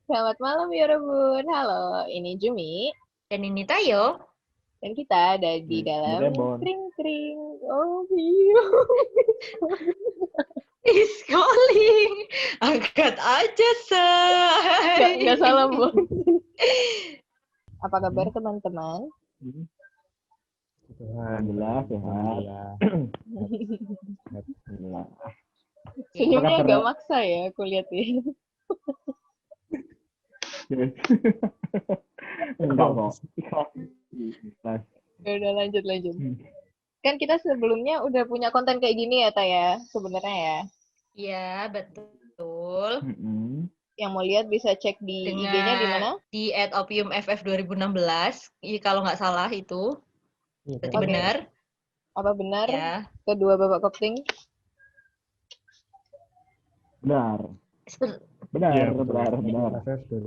Selamat malam ya Rebun. Halo, ini Jumi Dan ini Tayo. dan kita ada di Ini dalam Remon. kring kring. Oh iya. Is calling. Angkat aja, say. Nggak salah Bun. Apa kabar teman-teman? Alhamdulillah sehat. Alhamdulillah. Senyumnya Apa kabar? agak maksa ya, aku lihat ya. Enggak kok. Nah, Udah lanjut. Kan kita sebelumnya udah punya konten kayak gini ya, Taya, sebenarnya ya. Iya, betul. Yang mau lihat bisa cek di Dengan IG-nya di mana? Di @opiumff2016. Kalau nggak salah itu. Berarti Oke. benar. Apa benar? Ya. Kedua Bapak Kopting? benar. Benar. Iya, Benar.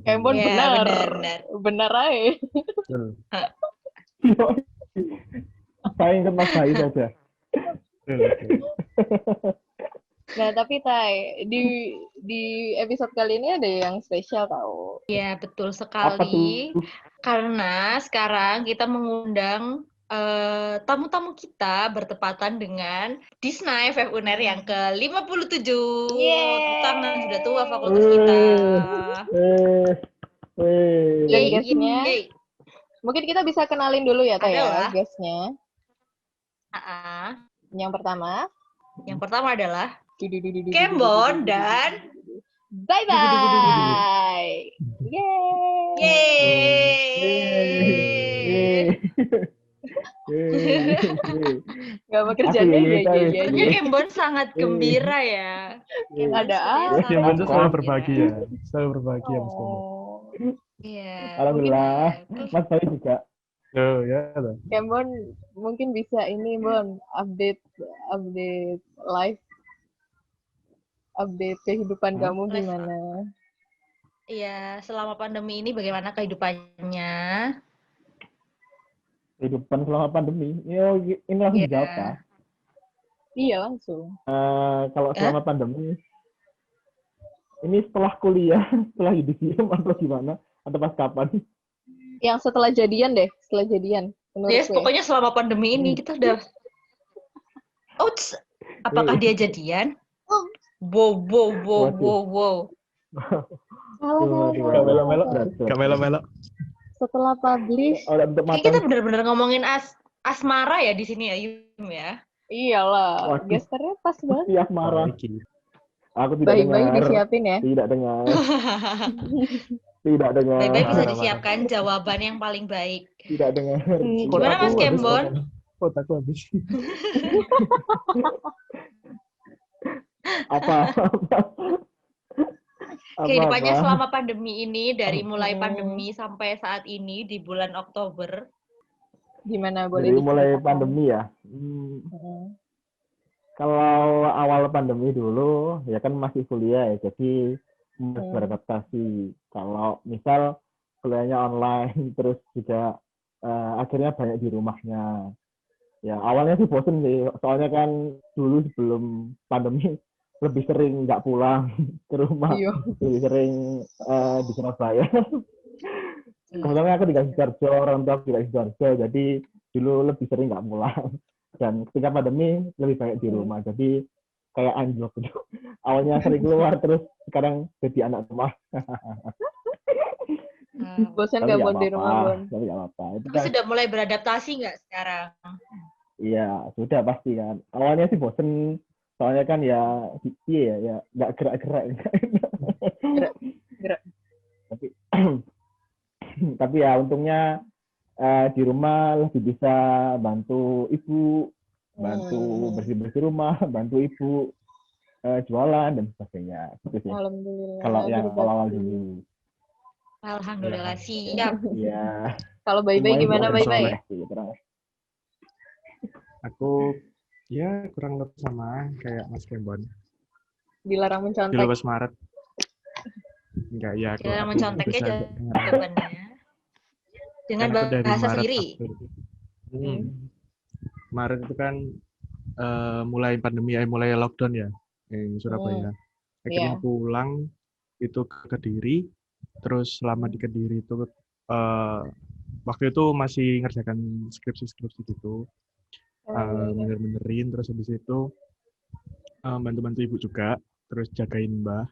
Embon Ya, benar. benar. Benar aja. Saya ingat Mas Bayu saja. Nah, tapi Tai, di episode kali ini ada yang spesial tau. Ya, betul Apa sekali. tuh? Karena sekarang kita mengundang tamu-tamu kita bertepatan dengan Disney FF UNER yang ke-57. Tepuk tangan, sudah tua fakultas kita. Dan Yeay, guestnya, yeay. mungkin kita bisa kenalin dulu ya, Tai, ya, Adalah. guestnya. Yang Yang pertama, adalah Kembon dan bye-bye! Yeay! yeay. Gak mau kerjanya ya. Sepertinya Kembon sangat gembira ya. Ada Mas Kembon tuh selalu gembira. berbahagia. Selalu berbahagia Mas Kembon. Oh. Iya. Alhamdulillah. Mas Bayu juga. Oh ya. Kembon mungkin bisa ini, Bon, update live, update kehidupan kamu Live. gimana? Iya, selama pandemi ini bagaimana kehidupannya? Kehidupan selama pandemi. Ini langsung dijawab, Pak. Iya, langsung. Kalau selama pandemi, ini setelah kuliah, setelah yudisium atau gimana? Atau pas kapan? Yang setelah jadian deh, menurutku Yes, pokoknya selama pandemi ini kita udah. Ouch, apakah dia jadian? Wow. Gak melo-melo. Setelah publish, Ini kita benar-benar ngomongin asmara ya di sini ya, Yum ya. iyalah, gesternya pas banget. Iya, marah. Aku tidak Bayi-bayi dengar. disiapin ya. Tidak dengar. Tidak dengar. Baik-baik bisa disiapkan jawaban yang paling baik. Tidak dengar. Gimana Mas Kembon? Kotaku habis. Apa? Kehidupannya selama pandemi ini, dari mulai pandemi sampai saat ini di bulan Oktober. Gimana, boleh Dari mulai diceritakan? pandemi ya. Kalau awal pandemi dulu, ya kan masih kuliah ya, jadi beradaptasi. Kalau misal kuliahnya online, terus juga akhirnya banyak di rumahnya. Ya awalnya sih bosen sih, soalnya kan dulu sebelum pandemi lebih sering nggak pulang ke rumah, lebih sering di Surabaya. Kebetulan aku tinggal di Sidoarjo, orang tua tinggal di Sidoarjo, jadi dulu lebih sering nggak pulang. Dan ketika pandemi lebih banyak di rumah, jadi kayak anjlok gitu. Awalnya sering keluar, terus sekarang jadi anak rumah. Bosan nggak Bon di rumah, Bon? Tapi nggak apa-apa. Tapi sudah mulai beradaptasi nggak sekarang? Iya, sudah pasti kan. Awalnya sih bosen, soalnya kan ya nggak gerak-gerak. Gerak. Tapi ya untungnya di rumah lebih bisa bantu ibu, bantu bersih-bersih rumah, bantu ibu jualan dan sebagainya. Gitu sih. Alhamdulillah. Kalau yang awal dulu. Alhamdulillah, siap. Iya. Kalau Bayi-Bayi gimana, Bayi-Bayi? Aku ya kurang lebih sama kayak Mas Kembon. Dilarang mencontek. 12 Maret. Enggak, ya. Dilarang menconteknya jawabannya. Dengan bahasa sendiri. Maret itu kan mulai pandemi, mulai lockdown ya di Surabaya. Akhirnya pulang itu ke Kediri. Terus selama di Kediri itu waktu itu masih ngerjakan skripsi gitu, benerin, terus habis itu bantu-bantu ibu juga, terus jagain mbah.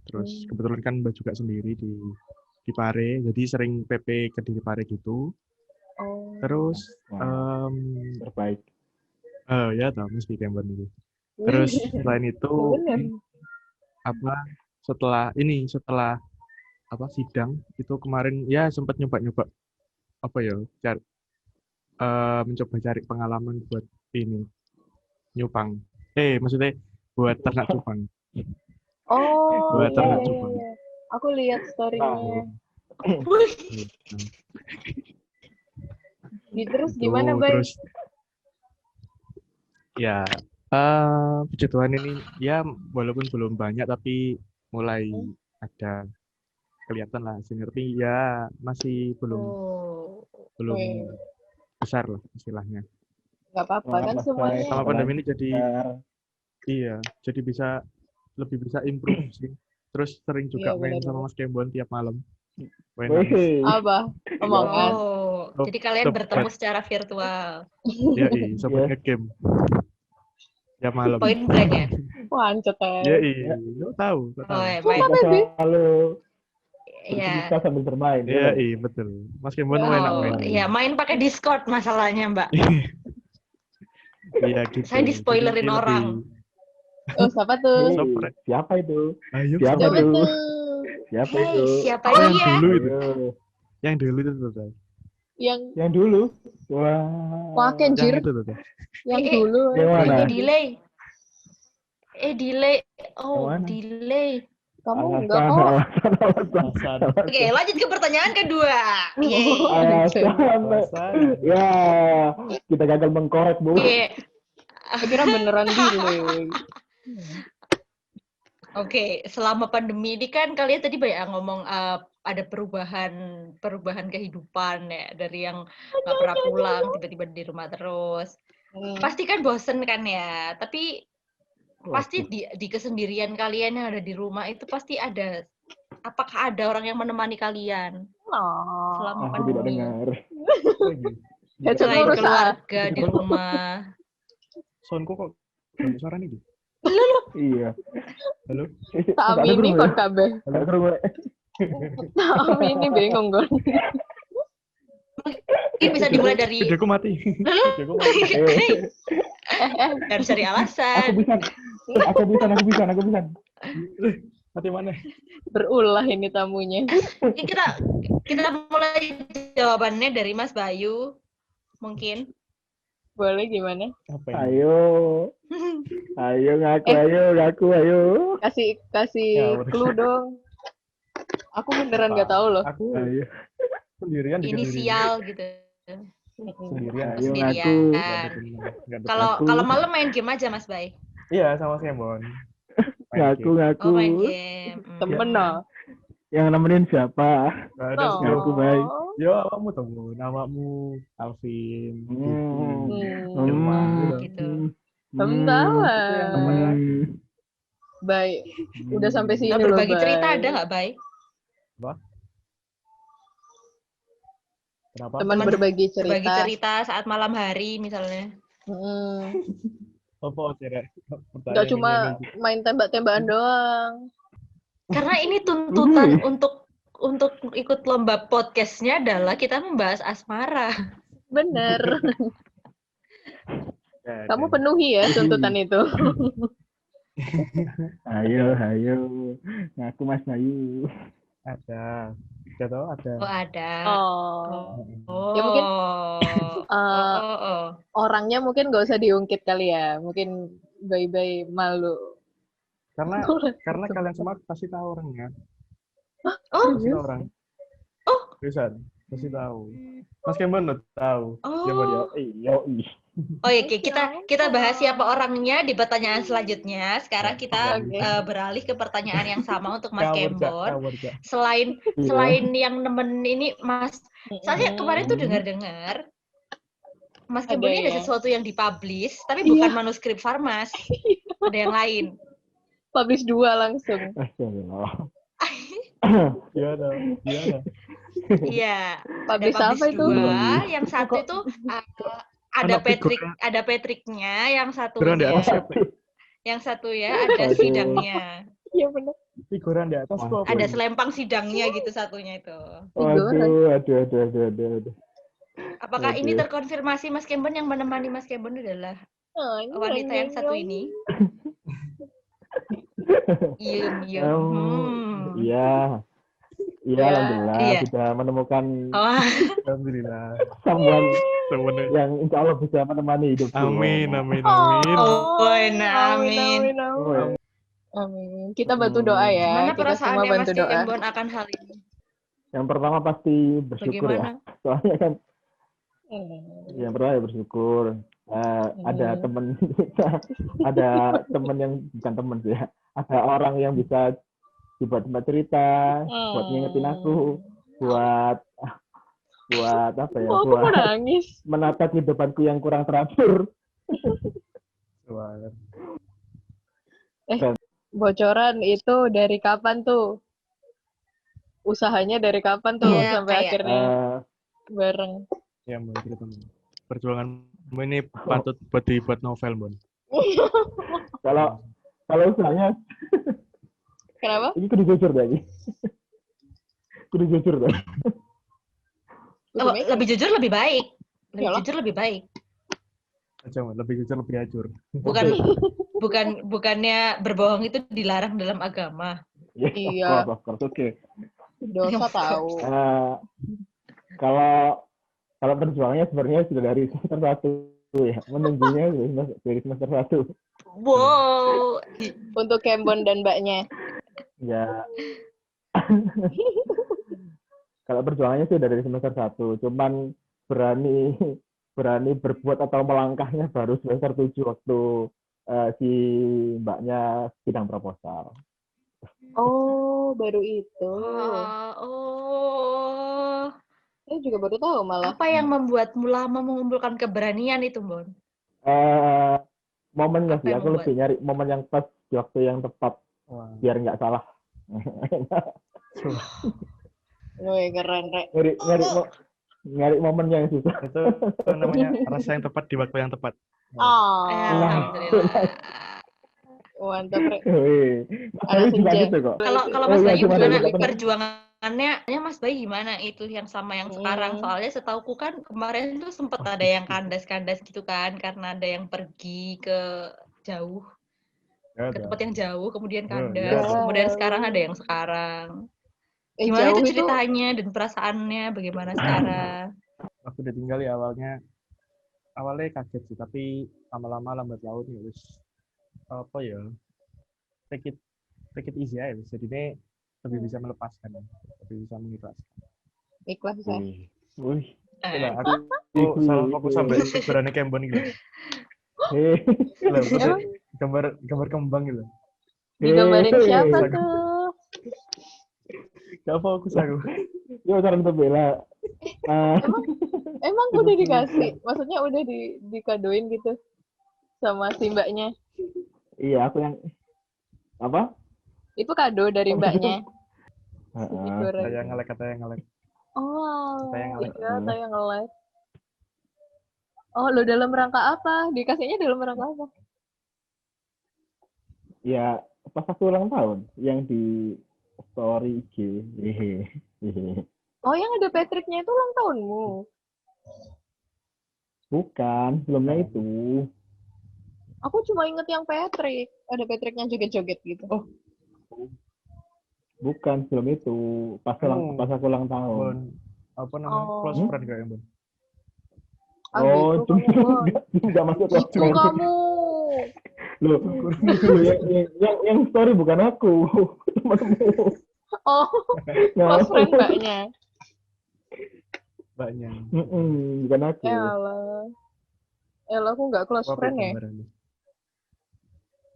Terus kebetulan kan mbah juga sendiri di Pare, jadi sering PP Kediri Pare gitu. Terus terbaik. ya tau mesti Kemban itu. Terus selain itu setelah sidang itu kemarin ya sempat nyoba mencoba cari pengalaman buat ini nyupang. Maksudnya buat ternak cupang. Buat ternak cupang. Iya. Aku lihat story-nya. Terus gimana, Bay? Terus ya puji Tuhan ini ya walaupun belum banyak tapi mulai ada kelihatan lah hasilnya, tapi ya masih belum besar lah istilahnya. Nggak apa-apa kan semuanya. Sama pandemi ini jadi lebih bisa improve sih. Terus sering juga main sama Mas Kembon tiap malam. Apa? Jadi kalian bertemu secara virtual. Iya, sobat nge-game. Tiap malam. Point blank ya? Wancet ya. Iya, lo tahu. Main. Halo. Iya. Kita sambil bermain. Iya, betul. Mas Kembon enak main. Iya, main pakai Discord masalahnya, Mbak. Iya, gitu. Saya di-spoilerin orang. Siapa tuh? Siapa itu? Ayo, siapa itu? Siapa itu? Siapa yang dia? Dulu itu. Yang dulu itu tuh. Yang dulu. Wah. Kenjir. Yang itu tuh. Yang dulu. Yang mana? Delay. Delay. Kamu enggak kok. Oke, lanjut ke pertanyaan kedua. Ya, kita gagal mengkorek, Bu. Kira beneran delay. Oke, selama pandemi ini kan kalian tadi banyak ngomong ada perubahan kehidupan ya, dari yang nggak pernah pulang tiba-tiba di rumah terus. Pasti kan bosen kan ya, tapi pasti di kesendirian kalian yang ada di rumah itu pasti ada, apakah ada orang yang menemani kalian selama pandemi? Tidak dengar. Selain keluarga di rumah. Soundku kok suara nih? Iya. Halo. Kami ini kon kabeh. Kami ini bingung kon. Ini bisa dimulai dari. Videoku mati. Harus cari alasan. Aku bisa. Mati mana? Berulah ini tamunya. Kita mulai jawabannya dari Mas Bayu, mungkin. Boleh gimana? Ayo ngaku ayo. Kasih clue dong. Aku beneran nggak tahu loh. Aku sendirian. Inisial gitu. Sendirian. Kalau malam main game aja Mas Bay. Iya, sama Kembon. Ngaku. Main game. Temen no. Yang nemenin siapa? Ngaku baik. Yo, awakmu temu, namamu Alvin. Gitu. Baik. Udah sampai sini loh, berbagi cerita ada nggak, Bay? Apa? Kenapa? Teman berbagi cerita. Berbagi cerita saat malam hari misalnya. Apa kira? Nggak cuma main tembak-tembakan doang. Karena ini tuntutan untuk ikut lomba podcastnya adalah kita membahas asmara. Bener. Kamu penuhi ya tuntutan itu. Ayo. Ngaku Mas Bayu. Ada. Ada. Oh, ada. Ya mungkin orangnya mungkin nggak usah diungkit kali ya. Mungkin Bay malu. Karena kalian semua pasti tahu orangnya. Pasti orang. Bisa pasti tahu. Mas Kembon tahu. Oke, kita bahas siapa orangnya di pertanyaan selanjutnya. Sekarang kita beralih ke pertanyaan yang sama untuk Mas Kembon. Selain yang nemen ini Mas, saya kemarin tuh dengar Mas Kembon ini ada sesuatu yang dipublish, tapi bukan manuskrip Farmas. Ada yang lain. Publish 2 langsung. Gimana? Gimana? Iya, ada Publish apa publish itu? 2, yang satu Kok itu ada anak Pik ada Patricknya, yang figuran di atas satunya, apa? yang satu ya ada Aduh. sidangnya, Iya benar. Figuran di atas kok apa ada ini? selempang sidangnya gitu satunya itu. Aduh. Apakah ini Aduh. terkonfirmasi Mas Kembon yang menemani Mas Kembon adalah Oh, wanita yang satu ini? Iem. Iya, Ya. alhamdulillah Iya. sudah menemukan Oh, Alhamdulillah. someone Semuanya. yang insya Allah bisa menemani hidupku. Amin, Nah. amin, amin. Oh, amin. Amin. Kita bantu doa ya. Mana Kita semua perasaannya Mas bantu doa. Kembon akan hal ini? Yang pertama pasti bersyukur ya. Bagaimana? Soalnya kan Hmm. yang pertama ya bersyukur. Ada teman ada teman yang bukan teman sih ya. Ada orang yang bisa dibuat tempat cerita, buat ngingetin aku, buat apa ya? Oh, aku mau Buat nangis. menata kehidupanku yang kurang teratur. Wah, Bocoran itu dari kapan tuh? Usahanya dari kapan tuh Iya, sampai kayak- akhirnya bareng? ya Bon, cerita Bon. Perjuanganmu ini patut buat dibuat novel, Bon. Kalau usahanya Kenapa? ini kudu jujur dah ini. Kudu jujur dah. Lebih jujur lebih baik. Lebih Iyalah. jujur lebih baik. Aja, Bon. Lebih jujur, lebih hancur. Bukannya berbohong itu dilarang dalam agama. Iya. Of course. Oke. Dosa tahu. Kalau perjuangannya sebenarnya sudah dari semester 1 ya. Menunggunya dari semester 1. Wow. Untuk Kembon dan mbaknya. Ya. Kalau perjuangannya sih dari semester 1, cuman berani berbuat atau melangkahnya baru semester 7 waktu si mbaknya sidang proposal. Oh, baru itu. Oh. Saya juga baru tahu malah. Apa yang membuatmu lama mengumpulkan keberanian itu, Bon? Momennya Apa sih, yang aku lebih nyari momen yang pas di waktu yang tepat Wah. biar nggak salah. Wih, keren, Rek. nyari momen yang susah. Itu namanya rasa yang tepat di waktu yang tepat. Oh, Alhamdulillah. mantap, Rek. Aku juga senja. gitu kok. Kalau Mas Oh, iya, Bayu gimana, gimana gimana? perjuangannya? Mas Bayu gimana itu yang sama yang sekarang? Soalnya setauku kan kemarin tuh sempat ada yang kandas-kandas gitu kan karena ada yang pergi ke jauh, ke tempat yang jauh, kemudian kandas, iya. kemudian sekarang ada yang sekarang. jauh Gimana itu itu ceritanya dan perasaannya bagaimana sekarang? Aku udah tinggal ya awalnya kaget sih, tapi lama-lama lambat laun ya wis apa ya, take it easy aja. Jadi ini lebih bisa melepaskan, lebih bisa mengikhlaskan. ikhlas ya. Wih. Nah, aku salah fokus sampai berani Kembon gitu. Emang gambar kembang gitu. digambarin siapa tuh? Gak fokus aku. Yo cara untuk bela. Emang udah dikasih? Maksudnya udah dikadoin gitu sama si mbaknya? Iya, aku yang apa? Itu kado dari mbaknya. Heeh. Kata yang ngelek. Oh, Kata yang nge-like. iya, kata yang nge-like. Oh, lo dalam rangka apa? Dikasihnya dalam rangka apa? Ya, pas aku ulang tahun yang di story IG. Oh, yang ada Patricknya itu ulang tahunmu? Bukan, sebelumnya itu. Aku cuma inget yang Patrick. Ada Patricknya joget-joget gitu. Oh. Bukan, sebelum itu. Pas aku ulang tahun. Bon, apa namanya? Close friend kayaknya, Bon. Oh, gitu kamu, Bon. Enggak masuk close Gitu friend. kamu. Loh, yang story bukan aku. Temanmu. Oh, close friend mbaknya. Banyak. Bukan aku. Elah, aku nggak close friend ya.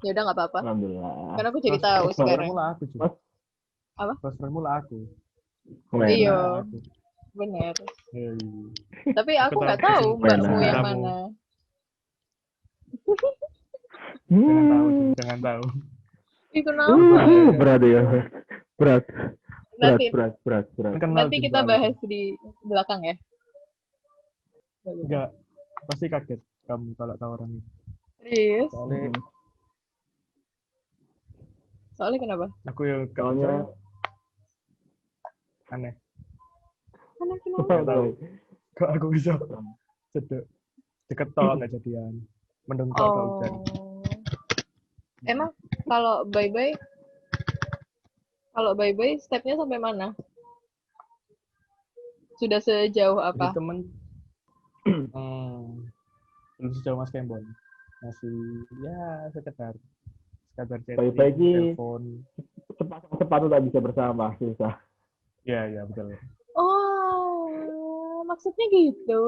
Ya udah nggak apa-apa. Alhamdulillah. Karena aku jadi tahu sekarang. Mula aku juga. Apa? Close friend mula aku. Iya, benar. Tapi aku nggak tahu mbakmu yang mana. Jangan tahu. Itu kenapa? Berat ya. Berat. Nanti berat. Kenal nanti Jim kita soalnya. bahas di belakang ya. Enggak, pasti kaget kamu kalau tahu orang itu. Serius? Soalnya Soalnya kenapa? aku yang gak Soalnya percaya, aneh. Karena kenapa? Gak tahu. Kok aku bisa deket tau nggak jadian. Mendung tau tau hujan. Oh. Emang kalau bye-bye stepnya sampai mana? Sudah sejauh Jadi apa? temen belum sejauh Mas Kembon. Masih ya sekedar chatting, Bye-bye ki telepon. sepatu tak bisa bersama, susah. Ya betul. Oh, maksudnya gitu.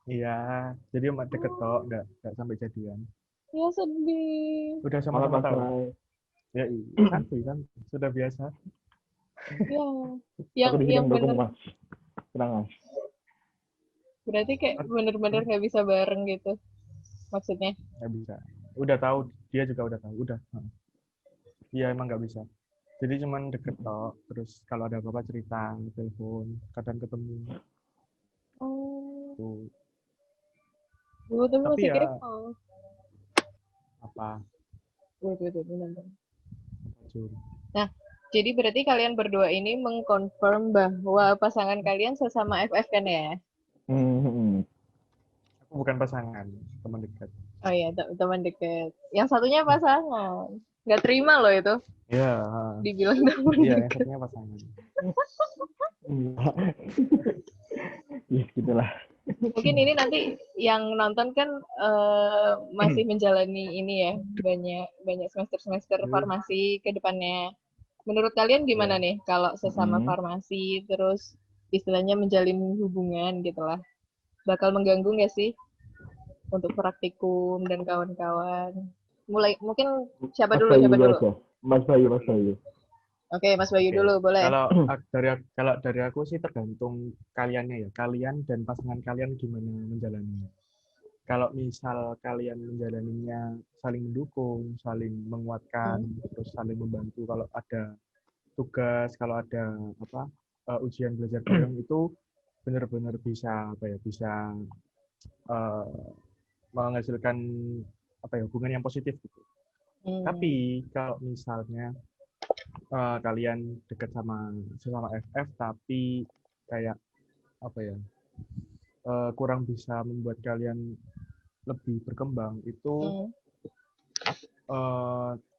Iya, jadi cuma deket tok, nggak sampai jadian. Ya sedih. Udah Malah sama-sama pas tahu. naik, Ya santuy kan, sudah biasa. Ya, aku di yang bidang dukung bener. Mas. Tenang Mas. Berarti kayak bener-bener nggak bisa bareng gitu. Maksudnya. Nggak bisa. Udah tahu, dia juga udah tahu. Udah. Iya emang nggak bisa. Jadi cuman deket tok, terus kalau ada apa-apa cerita, telepon, kadang ketemu. Oh, Tuh. tapi Tapi masih ya kepo. apa? Bener. Jujur. Nah, jadi berarti kalian berdua ini mengkonfirm bahwa pasangan kalian sesama FF kan ya? Aku bukan pasangan, teman dekat. Oh iya, teman dekat. Yang satunya pasangan. Nggak terima loh itu, Iya, dibilang teman iya yang dekat. satunya pasangan. Ya gitulah. Mungkin ini nanti yang nonton kan masih menjalani ini ya, banyak semester farmasi ke depannya. Menurut kalian gimana Iya. nih kalau sesama farmasi terus istilahnya menjalin hubungan gitu lah? Bakal mengganggu nggak sih untuk praktikum dan kawan-kawan? Mungkin siapa Mas dulu? Bayu Siapa dulu dulu? aja. Mas Bayu. Oke, Mas Bayu Oke. dulu boleh. Kalau dari aku sih tergantung kaliannya ya. Kalian dan pasangan kalian gimana menjalaninya. Kalau misal kalian menjalaninya saling mendukung, saling menguatkan, terus saling membantu kalau ada tugas, kalau ada ujian belajar bareng itu benar-benar bisa bisa menghasilkan hubungan yang positif gitu. Tapi kalau misalnya kalian dekat sesama FF tapi kayak kurang bisa membuat kalian lebih berkembang itu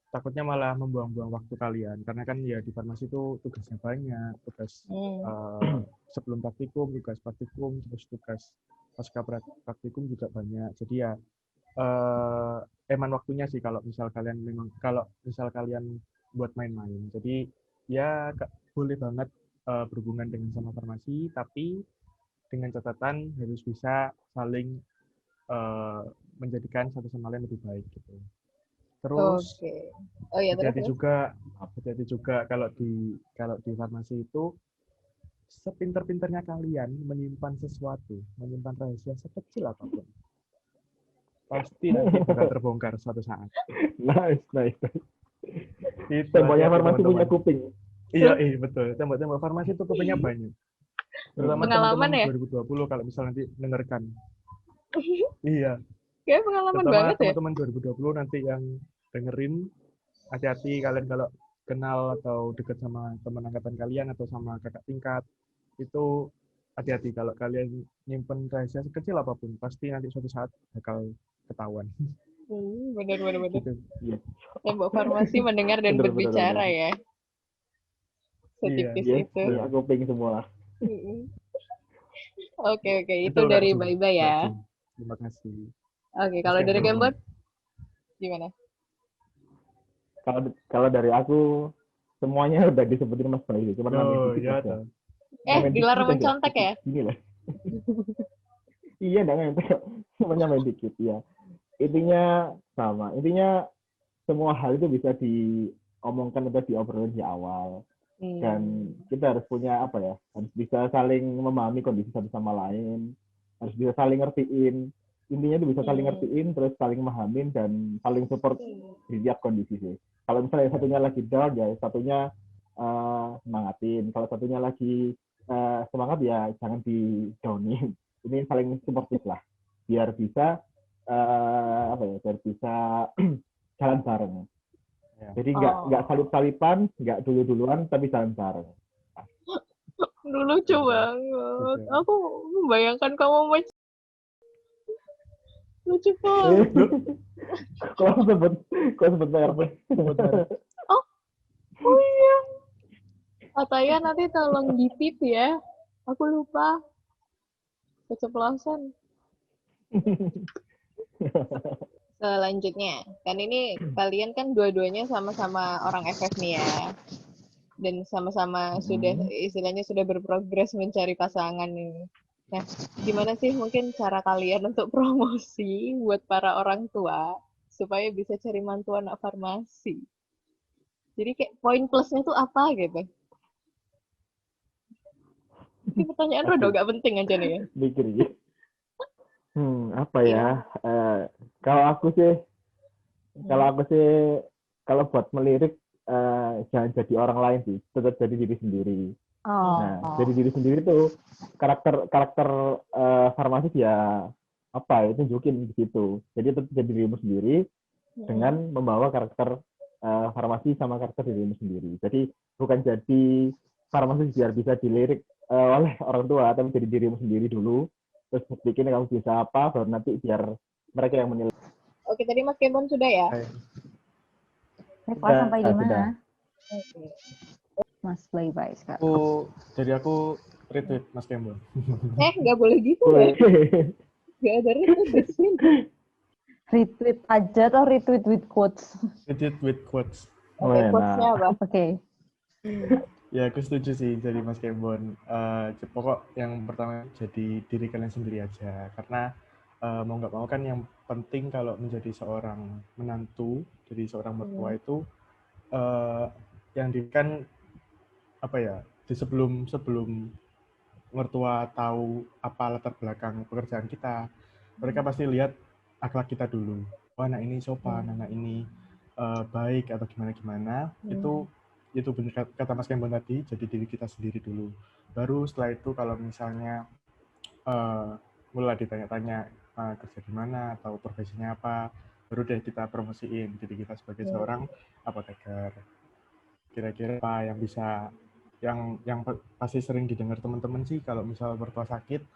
takutnya malah membuang-buang waktu kalian karena kan ya di farmasi itu tugasnya banyak, tugas sebelum praktikum, tugas praktikum, terus tugas pasca praktikum juga banyak. Jadi ya eman waktunya sih kalau misal kalian buat main-main. Jadi ya boleh banget berhubungan dengan sama farmasi, tapi dengan catatan harus bisa saling menjadikan satu sama lain lebih baik gitu. Terus hati-hati juga kalau di farmasi itu sepinter-pinternya kalian menyimpan sesuatu, menyimpan rahasia sekecil apapun. Pasti nanti bakal terbongkar suatu saat. Nice. Itu Temboknya hati-hati, farmasi punya teman-teman. kuping. Iya, betul. Tembok-tembok farmasi itu kupingnya banyak. Terutama Pengalaman teman-teman ya? 2020 kalau misal nanti dengarkan. Iya. Kayak pengalaman Terutama banget ya? teman-teman 2020 nanti yang dengerin, hati-hati kalian kalau kenal atau dekat sama teman angkatan kalian atau sama kakak tingkat, itu hati-hati kalau kalian nyimpen rahasia sekecil apapun, pasti nanti suatu saat bakal ketahuan. Bener. Gitu. Tembok farmasi mendengar dan berbicara ya. Setipis itu. Punya kuping semua. Oke. Itu dari Bye-bye ya. Terima kasih. Oke, kalau dari Gembot gimana? Kalau dari aku semuanya udah disebutin Mas Bayu, cuma nambahin dikit aja. Dilarang mencontek ya? Gini lah. Iya, enggak ngentek. Cuma nambahin dikit ya. Intinya sama. Intinya semua hal itu bisa diomongkan atau diobrolin di awal. Dan kita harus punya harus bisa saling memahami kondisi satu sama lain, harus bisa saling ngertiin. Intinya itu bisa saling ngertiin, terus saling memahamin dan saling support di tiap kondisi sih. Kalau misalnya satunya lagi down, ya satunya semangatin. Kalau satunya lagi semangat ya jangan di downin. Ini saling supportif lah, biar bisa biar bisa jalan bareng. Ya. Jadi nggak salip-salipan, nggak dulu-duluan, tapi jalan bareng. Lucu Betul. banget. Betul. Aku membayangkan kamu lucu banget. Kok sebut merek? Oh iya. Ataya nanti tolong di-tip ya. Aku lupa. Keceplosan. Selanjutnya, kan ini kalian kan dua-duanya sama-sama orang FF nih ya. Dan sama-sama sudah istilahnya sudah berprogres mencari pasangan nih. Nah, gimana sih mungkin cara kalian untuk promosi buat para orang tua supaya bisa cari mantu anak farmasi? Jadi kayak poin plusnya tuh apa gitu? Ini pertanyaan rada gak penting aja nih ya. Mikir ya. Apa ya? Kalau aku sih, kalau buat melirik jangan jadi orang lain sih, tetap jadi diri sendiri. Nah, jadi diri sendiri tuh karakter farmasis ya apa ya, tunjukin di situ. Jadi tetap jadi dirimu sendiri dengan membawa karakter farmasi sama karakter dirimu sendiri. Jadi bukan jadi farmasis biar bisa dilirik oleh orang tua, tapi jadi dirimu sendiri dulu. Terus buktikan kamu bisa apa, baru nanti biar mereka yang menilai. Oke, tadi Mas Kemon sudah ya? Kelas sampai di mana? Oke. Mas bye-bye sekarang. Jadi aku retweet Mas Kembon. Nggak boleh gitu ya? Nggak ada retweet di sini. Retweet aja atau retweet with quotes? Retweet with quotes. Oke, quotes-nya apa? Oke. Ya aku setuju sih jadi Mas Kembon. Pokok yang pertama jadi diri kalian sendiri aja. Karena mau nggak mau kan yang penting kalau menjadi seorang menantu, jadi seorang mertua itu yang kan apa ya, sebelum mertua tahu apa latar belakang pekerjaan kita, mereka pasti lihat akhlak kita dulu. Oh, anak ini sopan, anak ini baik atau gimana. Itu benar kata Mas Kembon tadi, jadi diri kita sendiri dulu. Baru setelah itu kalau misalnya mulai ditanya-tanya kerja di mana atau profesinya apa, baru deh kita promosiin diri kita sebagai seorang apoteker. Kira-kira apa yang bisa yang pasti sering didengar teman-teman sih, kalau misal mertua sakit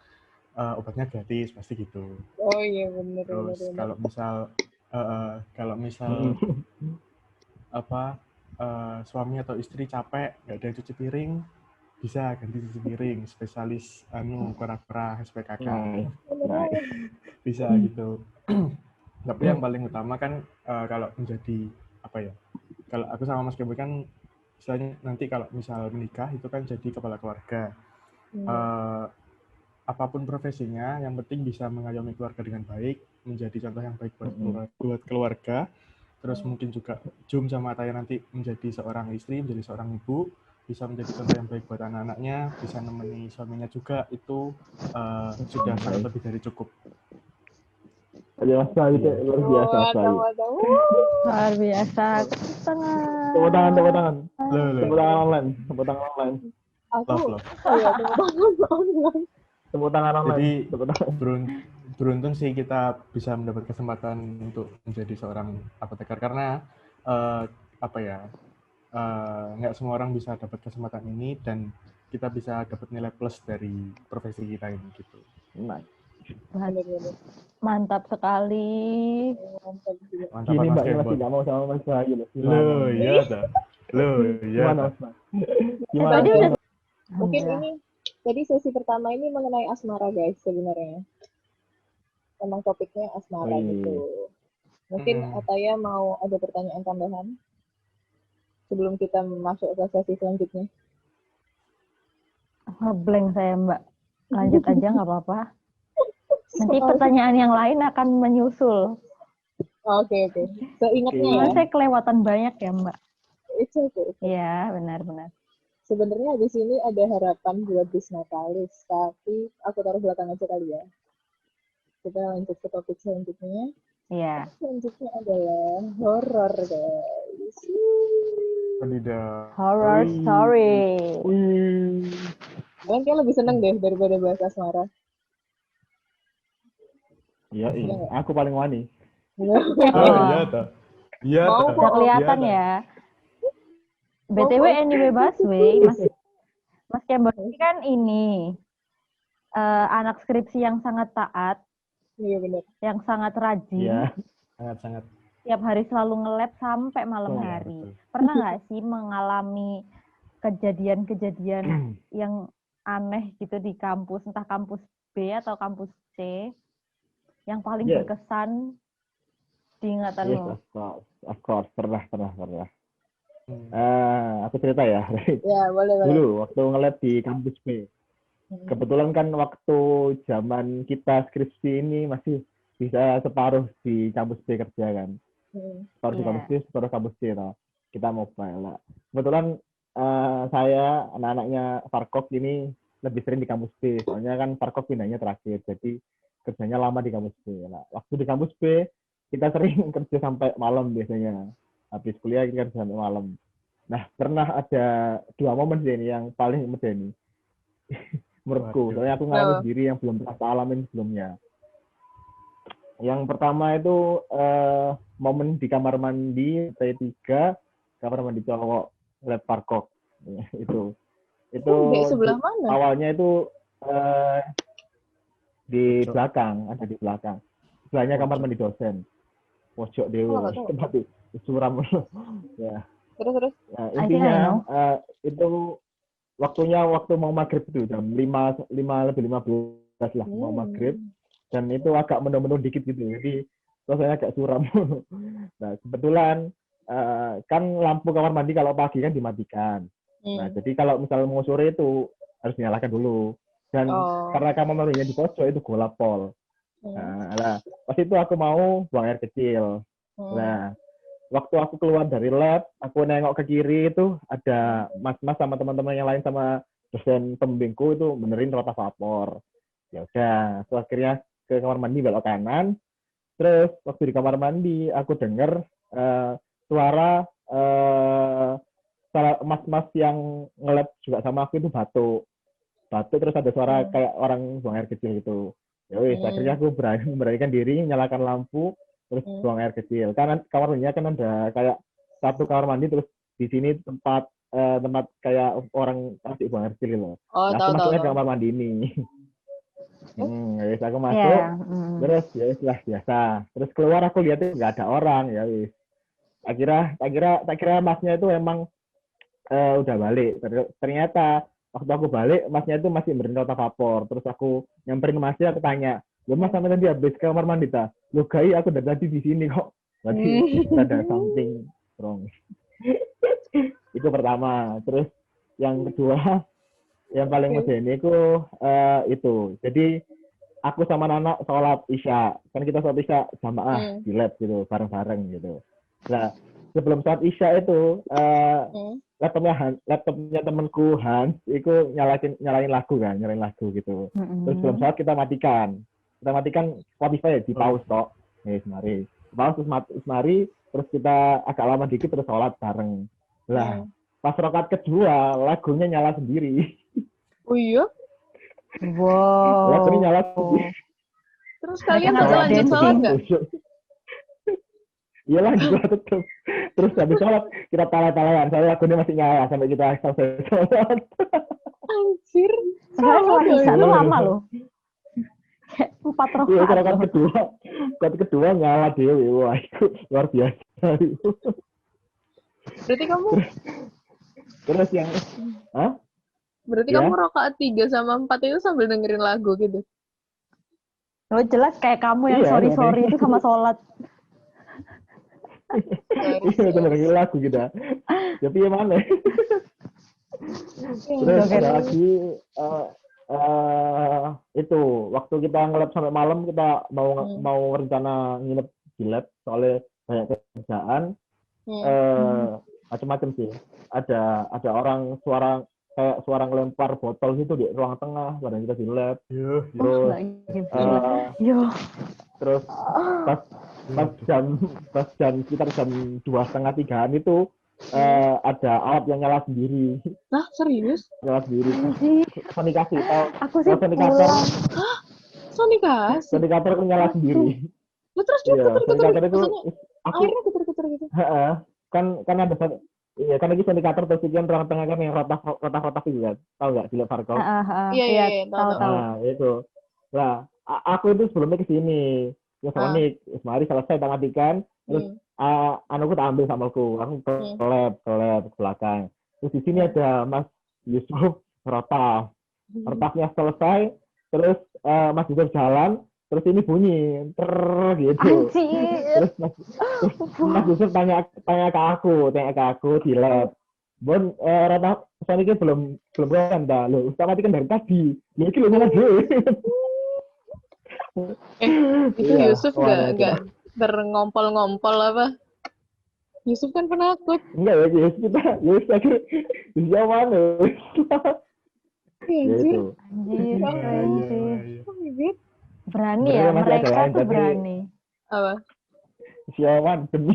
obatnya gratis pasti gitu. Oh iya benar. Terus kalau misal suami atau istri capek nggak ada yang cuci piring, bisa ganti cuci piring, spesialis kora-kora SPKK. Bisa gitu. Tapi yang paling utama kan kalau menjadi kalau aku sama Mas Kembon kan misalnya nanti kalau misal menikah itu kan jadi kepala keluarga. Apapun profesinya, yang penting bisa mengayomi keluarga dengan baik, menjadi contoh yang baik buat keluarga. Terus mungkin juga Jum sama Ataya nanti menjadi seorang istri, menjadi seorang ibu, bisa menjadi contoh yang baik buat anak-anaknya, bisa nemeni suaminya juga, itu sudah sangat lebih dari cukup. Luar biasa. Luar biasa. Tepuk tangan. Tepuk tangan online. Love. Tepuk tangan online. Jadi beruntung sih kita bisa mendapat kesempatan untuk menjadi seorang apoteker, karena nggak semua orang bisa dapat kesempatan ini, dan kita bisa dapat nilai plus dari profesi kita ini gitu. Mantap sekali. Mantap Gini Mas Mbak, Kembon. masih nggak mau sama Mas Bayu loh. Gimana? Mungkin ini jadi sesi pertama ini mengenai asmara guys sebenarnya. Memang topiknya asmara gitu. Mungkin Ataya mau ada pertanyaan tambahan sebelum kita masuk ke sesi selanjutnya. Ngeblank saya Mbak. Lanjut aja nggak apa-apa. Nanti pertanyaan yang lain akan menyusul. Oke. Seingatnya ya. Saya kelewatan banyak ya Mbak. It's okay. Iya, benar. Sebenarnya di sini ada harapan buat Disnatalis, tapi aku taruh belakang aja kali ya. Kita lanjut ke topik selanjutnya. Iya. Selanjutnya adalah horor guys. Wadidaw. Horror Wih. story. Wih. Kalian kayak lebih seneng deh daripada bahas asmara. Iya, Iya nggak? aku paling wani. Oh, Oh, iya toh. Iya Mau toh. kok. udah kelihatan Iya, ya. Mau BTW kok. anyway Baswe, Mas Kembar ini kan ini anak skripsi yang sangat taat, Iya benar. yang sangat rajin, Iya, sangat-sangat. tiap hari selalu nge-lab sampai malam Oh, ya, hari. betul. Pernah nggak sih mengalami kejadian-kejadian yang aneh gitu di kampus, entah kampus B atau kampus C, yang paling Yes. berkesan di ingatan Yes, lo? of course. Pernah. Hmm. Aku cerita ya. Ya boleh. Dulu waktu nge-lab di kampus B. Hmm. Kebetulan kan waktu zaman kita skripsi ini masih bisa separuh di kampus B kerja kan. Separuh di Iya. kampus B, separuh kampus C toh. Kita mobile lah. Kebetulan saya anak-anaknya Farkop ini lebih sering di kampus B. Soalnya kan Farkop pindahnya terakhir. Jadi kerjanya lama di kampus B. Nah, waktu di kampus B kita sering kerja sampai malam biasanya. Habis kuliah kita kerja sampai malam. Nah, pernah ada 2 momen sih ini yang paling medeni. Menurutku, Waduh. soalnya aku ngalamin sendiri yang belum pernah saya alamin sebelumnya. Yang pertama itu momen di kamar mandi T3, kamar mandi cowok lab Farkop. Ya, itu Di sebelah mana? awalnya itu di belakang, ada di belakang. Sebelahnya kamar mandi dosen. Pojok dewe, nggak tahu. tempat suram. Ya. Terus. Nah, I think I intinya know. itu waktu mau maghrib itu jam 5 lebih 15 lah mau maghrib, dan itu agak menu-menu dikit gitu, jadi rasanya agak suram. Nah kebetulan kan lampu kamar mandi kalau pagi kan dimatikan. Nah jadi kalau misalnya mau sore itu harus dinyalakan dulu, dan karena kamar mandinya di pojok itu golap pol. Nah pas itu aku mau buang air kecil. Nah waktu aku keluar dari lab, aku nengok ke kiri itu ada mas-mas sama teman-teman yang lain sama dosen pembimbingku itu benerin rota vapor. Ya udah, aku akhirnya ke kamar mandi belok kanan. Terus waktu di kamar mandi aku denger suara mas-mas yang nge-lab juga sama aku itu batuk terus ada suara kayak orang buang air kecil gitu. Ya wis, akhirnya aku beranikan diri, nyalakan lampu, terus buang air kecil. Karena kamar mandinya kan ada kayak satu kamar mandi, terus di sini tempat kayak orang kasih buang air kecil loh. Nah, aku masuknya ke kamar mandi ini. Wis aku masuk, terus ya wis lah biasa. Terus keluar aku lihat nggak ada orang, ya wis. Tak kira masnya itu emang udah balik. Ternyata waktu aku balik, masnya itu masih benerin rota vapor. Terus aku nyamperin masnya, aku tanya, "Lu mas sampai tadi habis ke kamar mandi ta?" "Lu gai, aku dari tadi di sini kok." Berarti ada something wrong. Itu pertama. Terus yang kedua, yang paling medeni itu. Jadi aku sama Nana sholat Isya. Kan kita sholat Isya jamaah di lab gitu, bareng-bareng gitu. Nah, sebelum sholat Isya itu laptopnya temanku Hans itu nyalain lagu gitu. Terus sebelum sholat kita matikan Spotify di pause tok. Mari pause, terus mari, terus kita agak lama dikit terus sholat bareng. Lah pas rakaat kedua lagunya nyala sendiri. Oh iya? Wow. Lagunya nyala sendiri. Terus kalian nggak lanjut sholat nggak? Iya lanjut tetap. Terus habis sholat kita tawa-tawaan, soalnya lagunya masih nyala sampai kita selesai sholat. Anjir. Soalnya sholat Isya itu lama loh. Kayak 4 rakaat. Iya, rakaat kedua nyala dewe. Wah, itu luar biasa. Berarti kamu terus yang Berarti kamu rakaat 3 sama 4 itu sambil dengerin lagu gitu? Oh jelas kayak kamu yang sorry itu sama sholat. Iya, dengerin lagu kita. Tapi yang mana? Terus ada lagi itu waktu kita nge-lab sampai malam, kita mau rencana nginep di lab soalnya banyak kerjaan. Macam-macam sih. Ada orang kayak suara ngelempar botol gitu di ruang tengah pada kita di lab. Terus pas jam sekitar jam 2:30, 3-an itu ada alat yang nyala sendiri. Nah, serius? Nyala sendiri. Anjir, Sonikasi tahu. aku sih Sonikator, pulang. Sonikasi? sonikator itu nyala sendiri. Lah terus dia Iya, puter-puter, sonikator itu maksudnya aku airnya puter-puter gitu. heeh, kan ada iya kan lagi sonikator terus kan ruang tengah kan yang rotak-rotak itu kan. Tahu nggak di Farkop? Iya, Iya, tahu. tahu. Nah, itu. Nah, aku itu sebelumnya ke sini. Ke Sonic. Mari selesai tak matikan. Terus anuku tak ambil sampelku. Aku ke lab ke belakang. Terus di sini ada Mas Yusuf rotaf. Rotafnya selesai. Terus Mas Yusuf jalan. Terus ini bunyi gitu. Anjir. Terus Mas Yusuf tanya ke aku di lab. Bon, rotaf Sonicnya belum kan dah. Loh, tak matikan dari tadi. Ya iki lho nyala dhewe. Itu Yusuf nggak ngompol apa? Yusuf kan penakut. Enggak ya, Yusuf akhirnya Yusuf mana? Iya, Gitu. Anjir. Berani ya, mereka tuh berani. Apa? Siawan demi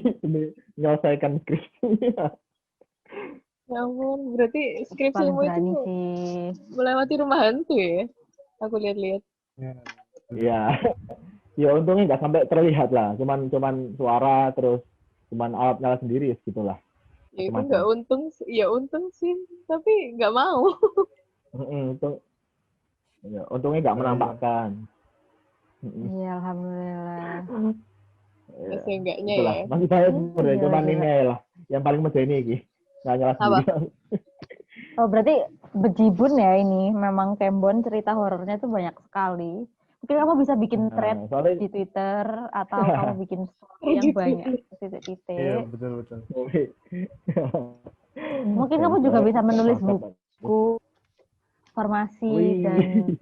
menyelesaikan skripsi. Ya ampun, berarti skripsimu itu melewati rumah hantu ya? Aku lihat-lihat. Iya. Ya untungnya nggak sampai terlihat lah, cuman suara terus cuman alat nyala sendiri gitulah. Ya itu nggak untung, ya untung sih, tapi nggak mau. Untungnya nggak menampakkan. Iya, alhamdulillah. Ya, seenggaknya itulah. ya. Masih banyak sebenarnya, cuman ini lah yang paling medeni ini nggak nyala sendiri. Oh berarti bejibun ya ini, memang Kembon cerita horornya tuh banyak sekali. Mungkin kamu bisa bikin thread di Twitter atau kamu bikin story yang banyak titik-titik. Iya betul. Mungkin kamu juga bisa menulis buku farmasi dan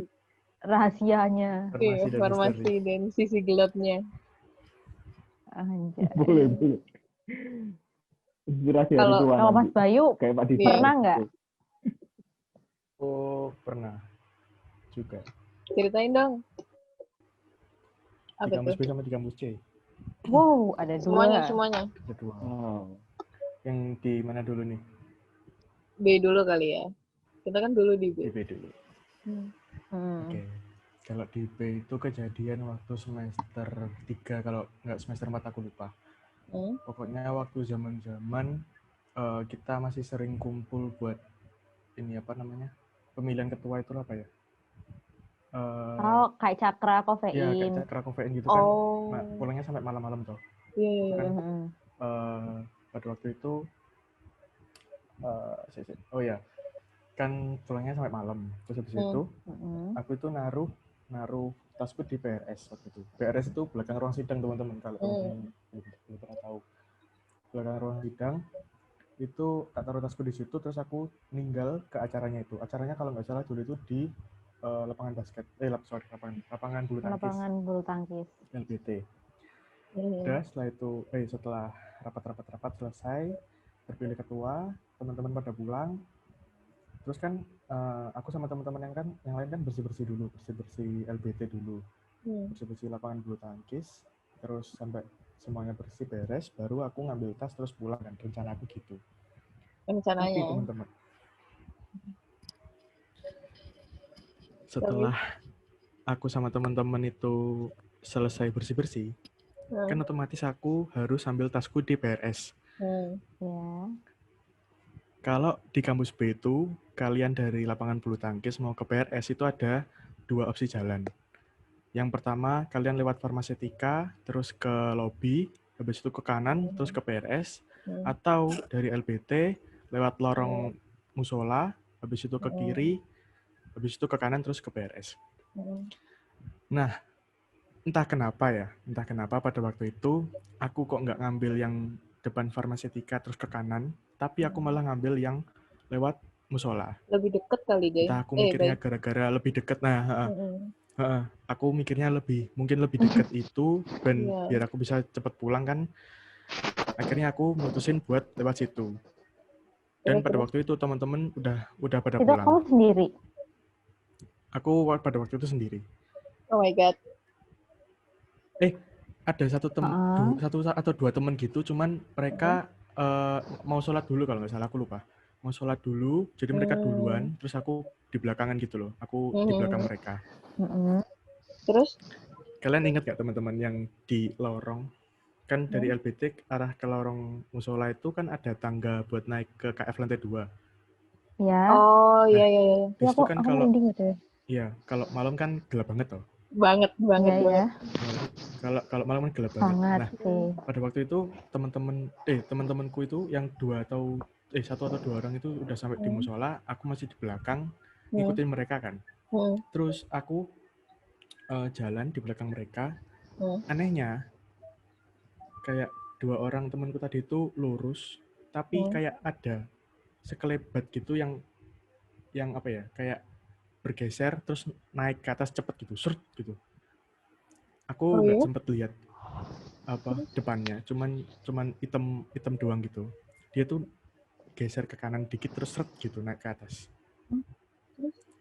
rahasianya. Farmasi dan sisi gelapnya. Anjay. Boleh. Inspirasi kalau Mas Bayu pernah nggak? Oh pernah juga. Ceritain dong. Di kampus B sama di kampus C. Wow, ada dua. Semuanya. Ada dua. Yang di mana dulu nih? B dulu kali ya. Kita kan dulu di B. Di B dulu. Oke. Kalau di B itu kejadian waktu semester 3, kalau nggak semester 4 aku lupa. Pokoknya waktu zaman-zaman kita masih sering kumpul buat ini apa namanya? Pemilihan ketua itu apa ya? Kayak cakra kofein. Iya, kayak cakra kofein gitu kan. Nah, pulangnya sampai malam-malam tuh. Iya. Kan, pada waktu itu kan pulangnya sampai malam. Terus habis itu aku itu naruh tasku di PRS waktu itu. PRS itu belakang ruang sidang teman-teman, kalau teman-teman belum pernah tahu. Belakang ruang sidang itu tak taruh tasku di situ, terus aku ninggal ke acaranya itu. Acaranya kalau nggak salah dulu itu di lapangan basket, lapangan bulu tangkis. LBT. Udah setelah itu, setelah rapat selesai, terpilih ketua, teman-teman pada pulang. Terus kan aku sama teman-teman yang lain kan bersih LBT dulu, bersih lapangan bulu tangkis, terus sampai semuanya bersih beres, baru aku ngambil tas terus pulang kan, rencana aku gitu. Rencananya. Tapi teman-teman, setelah aku sama teman-teman itu selesai bersih, kan otomatis aku harus ambil tasku di PRS. Kalau di kampus B itu, kalian dari lapangan bulu tangkis mau ke PRS itu ada 2 opsi jalan. Yang pertama, kalian lewat Farmasetika, terus ke lobby, habis itu ke kanan, terus ke PRS. Atau dari LBT, lewat lorong musola, habis itu ke kiri, habis itu ke kanan, terus ke PRS. Nah, entah kenapa pada waktu itu, aku kok nggak ngambil yang depan Farmasetika terus ke kanan, tapi aku malah ngambil yang lewat musola. Lebih deket kali deh. Entah aku mikirnya gara-gara lebih deket. Aku mikirnya mungkin lebih deket itu, dan biar aku bisa cepet pulang kan. Akhirnya aku mutusin buat lewat situ. Dan pada waktu itu teman-teman udah pada pulang. Itu kamu sendiri? Aku pada waktu itu sendiri. Oh my god. Ada satu atau 2 teman gitu, cuman mereka mau sholat dulu kalau nggak salah, aku lupa. Mau sholat dulu, jadi mereka duluan, terus aku di belakangan gitu loh. Aku di belakang mereka. Terus? Kalian ingat nggak teman-teman yang di lorong? Kan dari LBT arah ke lorong musola itu kan ada tangga buat naik ke KF lantai 2. Ya. Oh, iya. Di situ kan kalau gitu. Iya, kalau malam kan gelap banget toh. Banget. Ya. Kalau malam kan gelap banget. Nah, pada waktu itu teman-temanku itu yang 1 atau 2 orang itu udah sampai di musola, aku masih di belakang ngikutin mereka kan. Terus aku jalan di belakang mereka. Anehnya kayak 2 orang temanku tadi itu lurus, tapi kayak ada sekelebat gitu yang apa ya, kayak bergeser terus naik ke atas cepet gitu, seret gitu. Aku nggak sempet lihat depannya, cuman hitam doang gitu. Dia tuh geser ke kanan dikit terus seret gitu naik ke atas.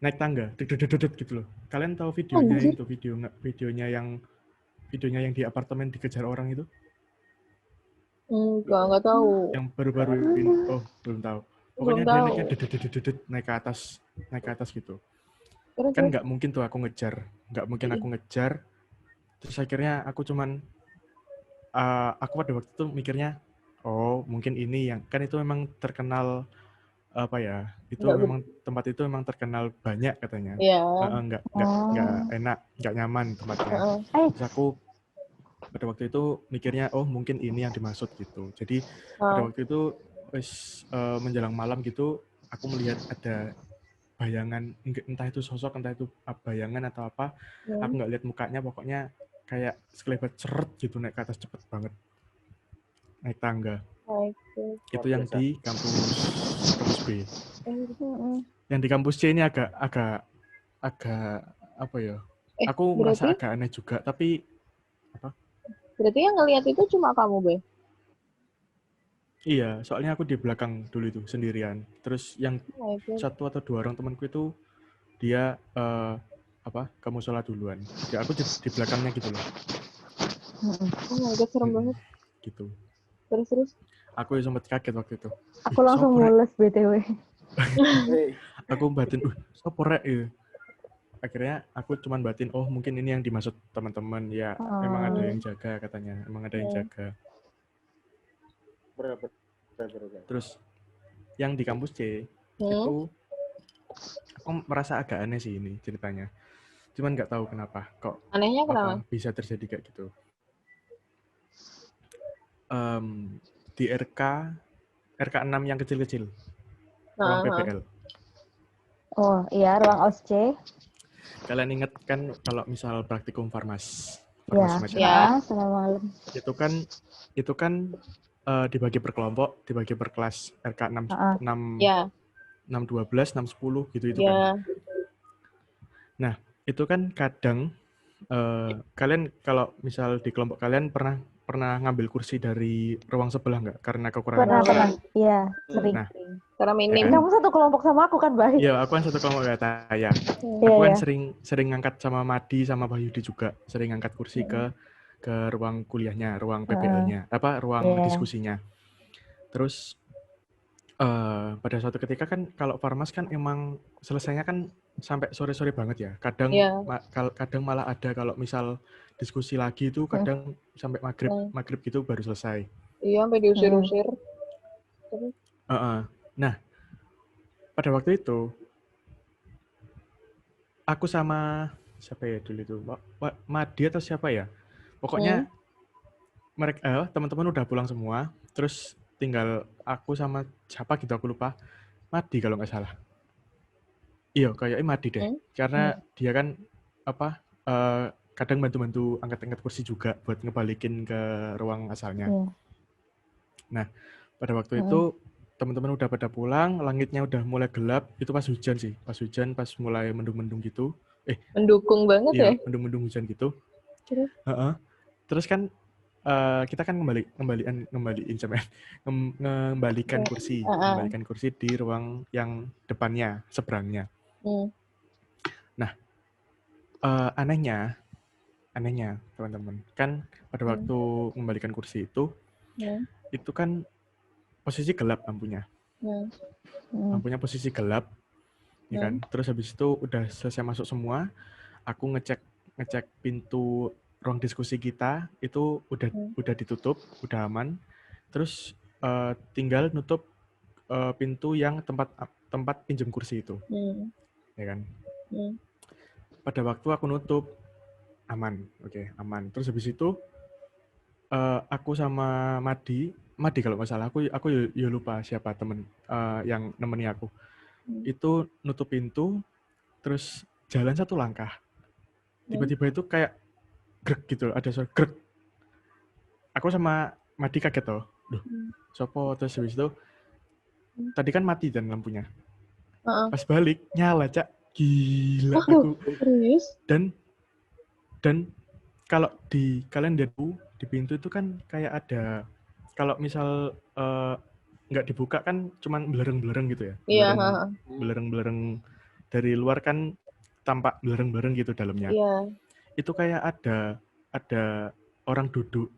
Naik tangga, dedet gitu loh. Kalian tahu videonya itu, videonya yang di apartemen dikejar orang itu? Nggak tahu. Yang baru-baru ini, belum tahu. Pokoknya dia naiknya dedet naik ke atas gitu. Kan nggak mungkin tuh aku ngejar. Terus akhirnya aku cuman aku pada waktu itu mikirnya, mungkin ini yang kan itu memang terkenal memang tempat itu memang terkenal banyak katanya. Nggak enak, nggak nyaman tempatnya. Terus aku pada waktu itu mikirnya mungkin ini yang dimaksud gitu. Jadi pada waktu itu menjelang malam gitu aku melihat ada bayangan, entah itu sosok, entah itu bayangan atau apa. Aku nggak lihat mukanya, pokoknya kayak sekelebat ceret gitu naik ke atas cepet banget, naik tangga. Itu yang di kampus B. Yang di kampus C ini agak apa ya? Aku merasa agak aneh juga, tapi apa? Berarti yang ngelihat itu cuma kamu, Be? Iya, soalnya aku di belakang dulu itu sendirian. Terus yang 1 atau 2 orang temanku itu dia ke musola duluan. Jadi aku di belakangnya gitu loh. Agak serem banget. Gitu. Terus? Aku sempat kaget waktu itu. Aku langsung mules BTW. Aku batin, sopo rek gitu. Akhirnya aku cuman batin, mungkin ini yang dimaksud teman-teman ya. Emang ada yang jaga katanya, emang ada yang jaga. Terus yang di kampus C itu aku merasa agak aneh sih ini ceritanya. Cuman nggak tahu kenapa kok anehnya kenapa bisa terjadi kayak gitu. Di RK 6 yang kecil-kecil, ruang PPL. Oh iya, ruang OSC. Kalian ingat kan kalau misal praktikum farmasi ya. Selama malam. Itu kan dibagi per kelompok, dibagi per kelas RK 6 612, 610 gitu itu kan. Nah, itu kan kadang kalian kalau misal di kelompok kalian pernah ngambil kursi dari ruang sebelah nggak? Karena kekurangan kursi. Pernah. Iya, sering. Nah, karena minim. Kamu satu kelompok sama aku kan, Bay? Iya, aku kan satu kelompok ya. Aku kan sering ngangkat sama Madi sama Bahyudi juga, sering ngangkat kursi ke ruang kuliahnya, ruang PPL-nya, ruang diskusinya. Terus pada suatu ketika kan kalau farmas kan emang selesainya kan sampai sore-sore banget ya. Kadang malah ada kalau misal diskusi lagi itu kadang sampai maghrib gitu baru selesai. Iya, sampai diusir-usir. Nah, pada waktu itu aku sama siapa ya dulu itu, Madi atau siapa ya? Pokoknya mereka teman-teman udah pulang semua, terus tinggal aku sama siapa gitu aku lupa. Madi kalau nggak salah. Iya, kayaknya Madi deh. Karena dia kan kadang bantu-bantu angkat-angkat kursi juga buat ngebalikin ke ruang asalnya. Nah, pada waktu itu teman-teman udah pada pulang, langitnya udah mulai gelap. Itu pas hujan sih. Pas mulai mendung-mendung gitu. Mendukung banget ya? Iya, mendung-mendung hujan gitu. Terus kan kita kan ngembalikan kursi di ruang yang depannya, seberangnya. Nah, anehnya teman-teman, kan pada waktu mengembalikan kursi itu kan posisi gelap lampunya. Lampunya posisi gelap, ya kan. Terus habis itu udah selesai masuk semua, aku ngecek pintu ruang diskusi kita itu udah ditutup, udah aman. Terus tinggal nutup pintu yang tempat pinjam kursi itu, ya kan. Pada waktu aku nutup aman, oke, aman. Terus habis itu aku sama Madi kalau nggak salah, aku ya lupa siapa temen yang nemeni aku. Itu nutup pintu, terus jalan satu langkah. Tiba-tiba itu kayak grek gitu, ada suara grek. Aku sama Madi kaget toh. Duh, sopo? Terus habis itu tadi kan mati dan lampunya. Pas balik nyala, Cak. Gila aku. Dan kalau di kalian lihat di pintu itu kan kayak ada, kalau misal nggak dibuka kan cuman belereng-belereng gitu ya. Belereng-belereng dari luar kan tampak belereng-belereng gitu dalamnya. Itu kayak ada orang duduk.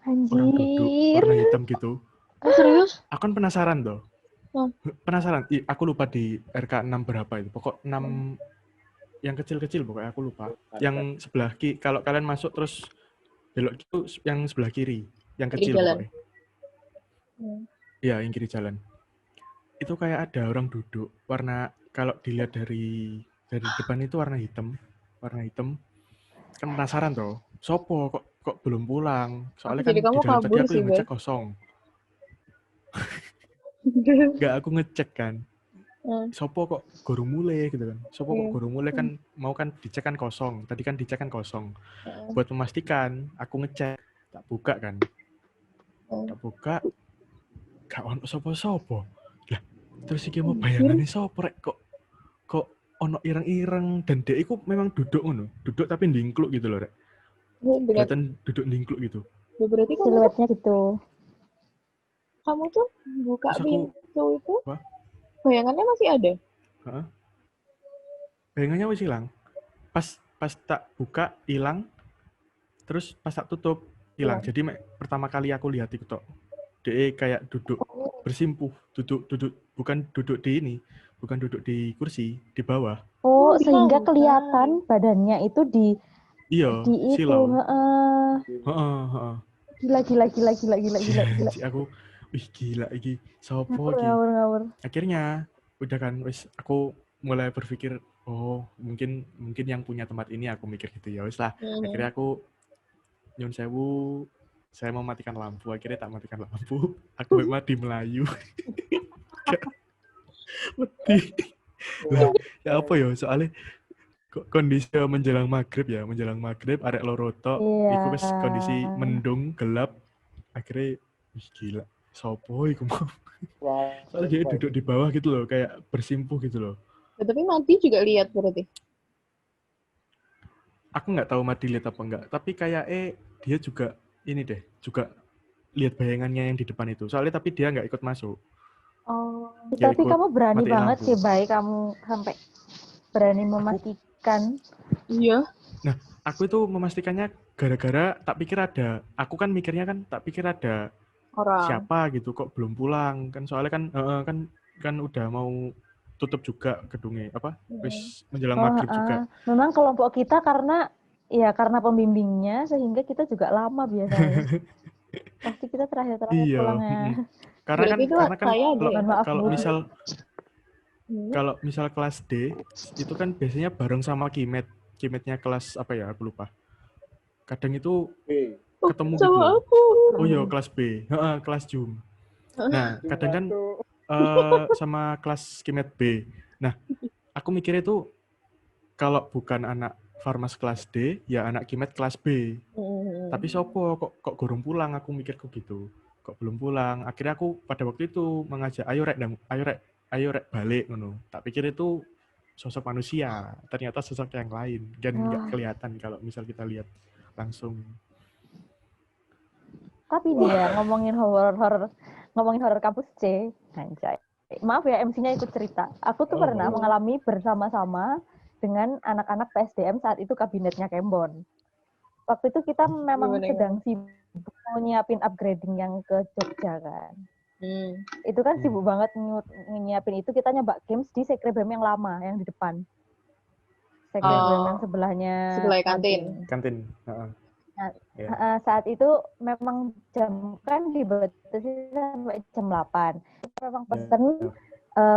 Anjir. Orang duduk warna hitam gitu. Serius? Aku kan penasaran tuh. Penasaran. Aku lupa di RK 6 berapa itu. Pokok 6 yang kecil-kecil pokoknya aku lupa. Yang sebelah kiri, kalau kalian masuk terus belok itu yang sebelah kiri, yang kecil pokoknya. Iya, yang kiri jalan. Itu kayak ada orang duduk, warna, kalau dilihat dari depan itu warna hitam. Kan penasaran toh, sopo kok belum pulang? Soalnya kan di dalam tadi aku yang ngecek kosong. Enggak, aku ngecek kan. Sopo kok gorong mulai gitu kan. Sopo kok gorong mulai kan, mau kan dicek kan kosong. Tadi kan dicek kan kosong. Buat memastikan, aku ngecek, tak buka kan. Tak buka, gak ono sopo-sopo. Lah, terus iki mau bayangane sopo rek kok ono ireng-ireng, dan dia itu memang duduk ngono. Duduk tapi ndingkluk gitu loh, rek. Kelihatan duduk ndingkluk gitu. Berarti siluetnya gitu. Kamu tuh buka pintu itu, bayangannya masih ada? Bayangannya wis hilang. Pas tak buka hilang, terus pas tak tutup hilang. Jadi pertama kali aku lihat itu tok. Dia kayak duduk bersimpuh, duduk bukan duduk di ini, bukan duduk di kursi, di bawah. Oh, sehingga kelihatan badannya itu di silau. Gila. Aku, wih gila iki, sopo iki. Ngawur. Akhirnya udah kan, wis aku mulai berpikir, oh mungkin yang punya tempat ini, aku mikir gitu ya wis lah. Akhirnya aku nyun sewu, saya mau matikan lampu. Akhirnya tak matikan lampu, aku mati Melayu. Mati. Lah, ya apa ya, soalnya kondisi menjelang maghrib arek loro tok, iku wis kondisi mendung gelap. Akhirnya wih gila, sopo iku mau. Soalnya dia duduk di bawah gitu loh, kayak bersimpuh gitu loh. Tapi Mati juga lihat berarti? Aku nggak tahu Mati lihat apa enggak, tapi kayak dia juga ini deh, juga lihat bayangannya yang di depan itu. Soalnya tapi dia nggak ikut masuk. Oh, tapi kamu berani banget sih, Bay, kamu sampai berani memastikan. Iya. Nah, aku itu memastikannya gara-gara tak pikir ada, aku kan mikirnya kan tak pikir ada orang siapa gitu kok belum pulang kan, soalnya kan udah mau tutup juga gedungnya, wis menjelang maghrib juga. Memang kelompok kita karena pembimbingnya sehingga kita juga lama biasanya. Pasti kita terakhir pulangnya. Karena kan kalau misal kelas D itu kan biasanya bareng sama kimetnya kelas apa ya, aku lupa. Kadang itu ketemu gitu. Oh iya, kelas B, kelas Jum. Nah, kadang kan sama kelas Kimet B. Nah, aku mikirnya itu kalau bukan anak Farmas kelas D, ya anak Kimet kelas B. Tapi sopo kok gorong pulang, aku mikirku gitu. Kok belum pulang. Akhirnya aku pada waktu itu mengajak, ayo rek balik ngono. Tak pikir itu sosok manusia, ternyata sosok yang lain. Dan nggak kelihatan kalau misal kita lihat langsung. Tapi dia ngomongin horor kampus C, anjay. Maaf ya, MC-nya ikut cerita. Aku tuh pernah mengalami bersama-sama dengan anak-anak PSDM saat itu kabinetnya Kembon. Waktu itu kita memang sedang sibuk nyiapin upgrading yang ke Jogja kan. Itu kan sibuk banget nyiapin itu, kita nyoba games di Sekrebem yang lama, yang di depan. Sekrebem yang sebelahnya sebelah kantin. Saat itu memang jam kan dibatasi sampai jam 8. Memang pesen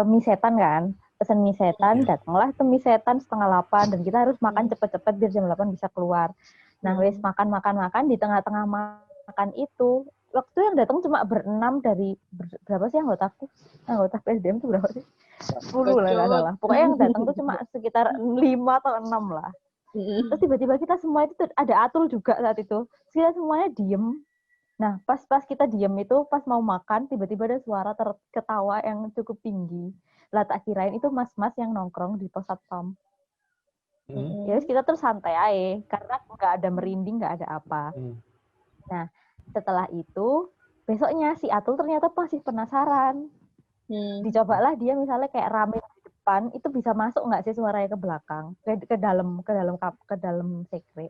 mie setan kan. Pesen mie setan, datanglah ke mie setan 7:30 dan kita harus makan cepet-cepet biar jam 8 bisa keluar. Nah, wis makan di tengah-tengah makan itu. Waktu yang datang cuma berenam dari berapa sih anggotaku? Anggota PSDM itu berapa sih? 10 lah nggak salah. Pokoknya yang datang tuh cuma sekitar 5 atau 6 lah. Terus tiba-tiba kita semua itu ada Atul juga saat itu. Kita semuanya diem. Nah, pas kita diem itu, pas mau makan, tiba-tiba ada suara ketawa yang cukup tinggi. Lah tak kirain itu mas-mas yang nongkrong di pos satpam. Ya kita terus santai aja, karena nggak ada merinding, nggak ada apa. Nah, setelah itu, besoknya si Atul ternyata masih penasaran. Dicobalah dia misalnya kayak rame di depan, itu bisa masuk nggak sih suaranya ke belakang, ke dalam sekre.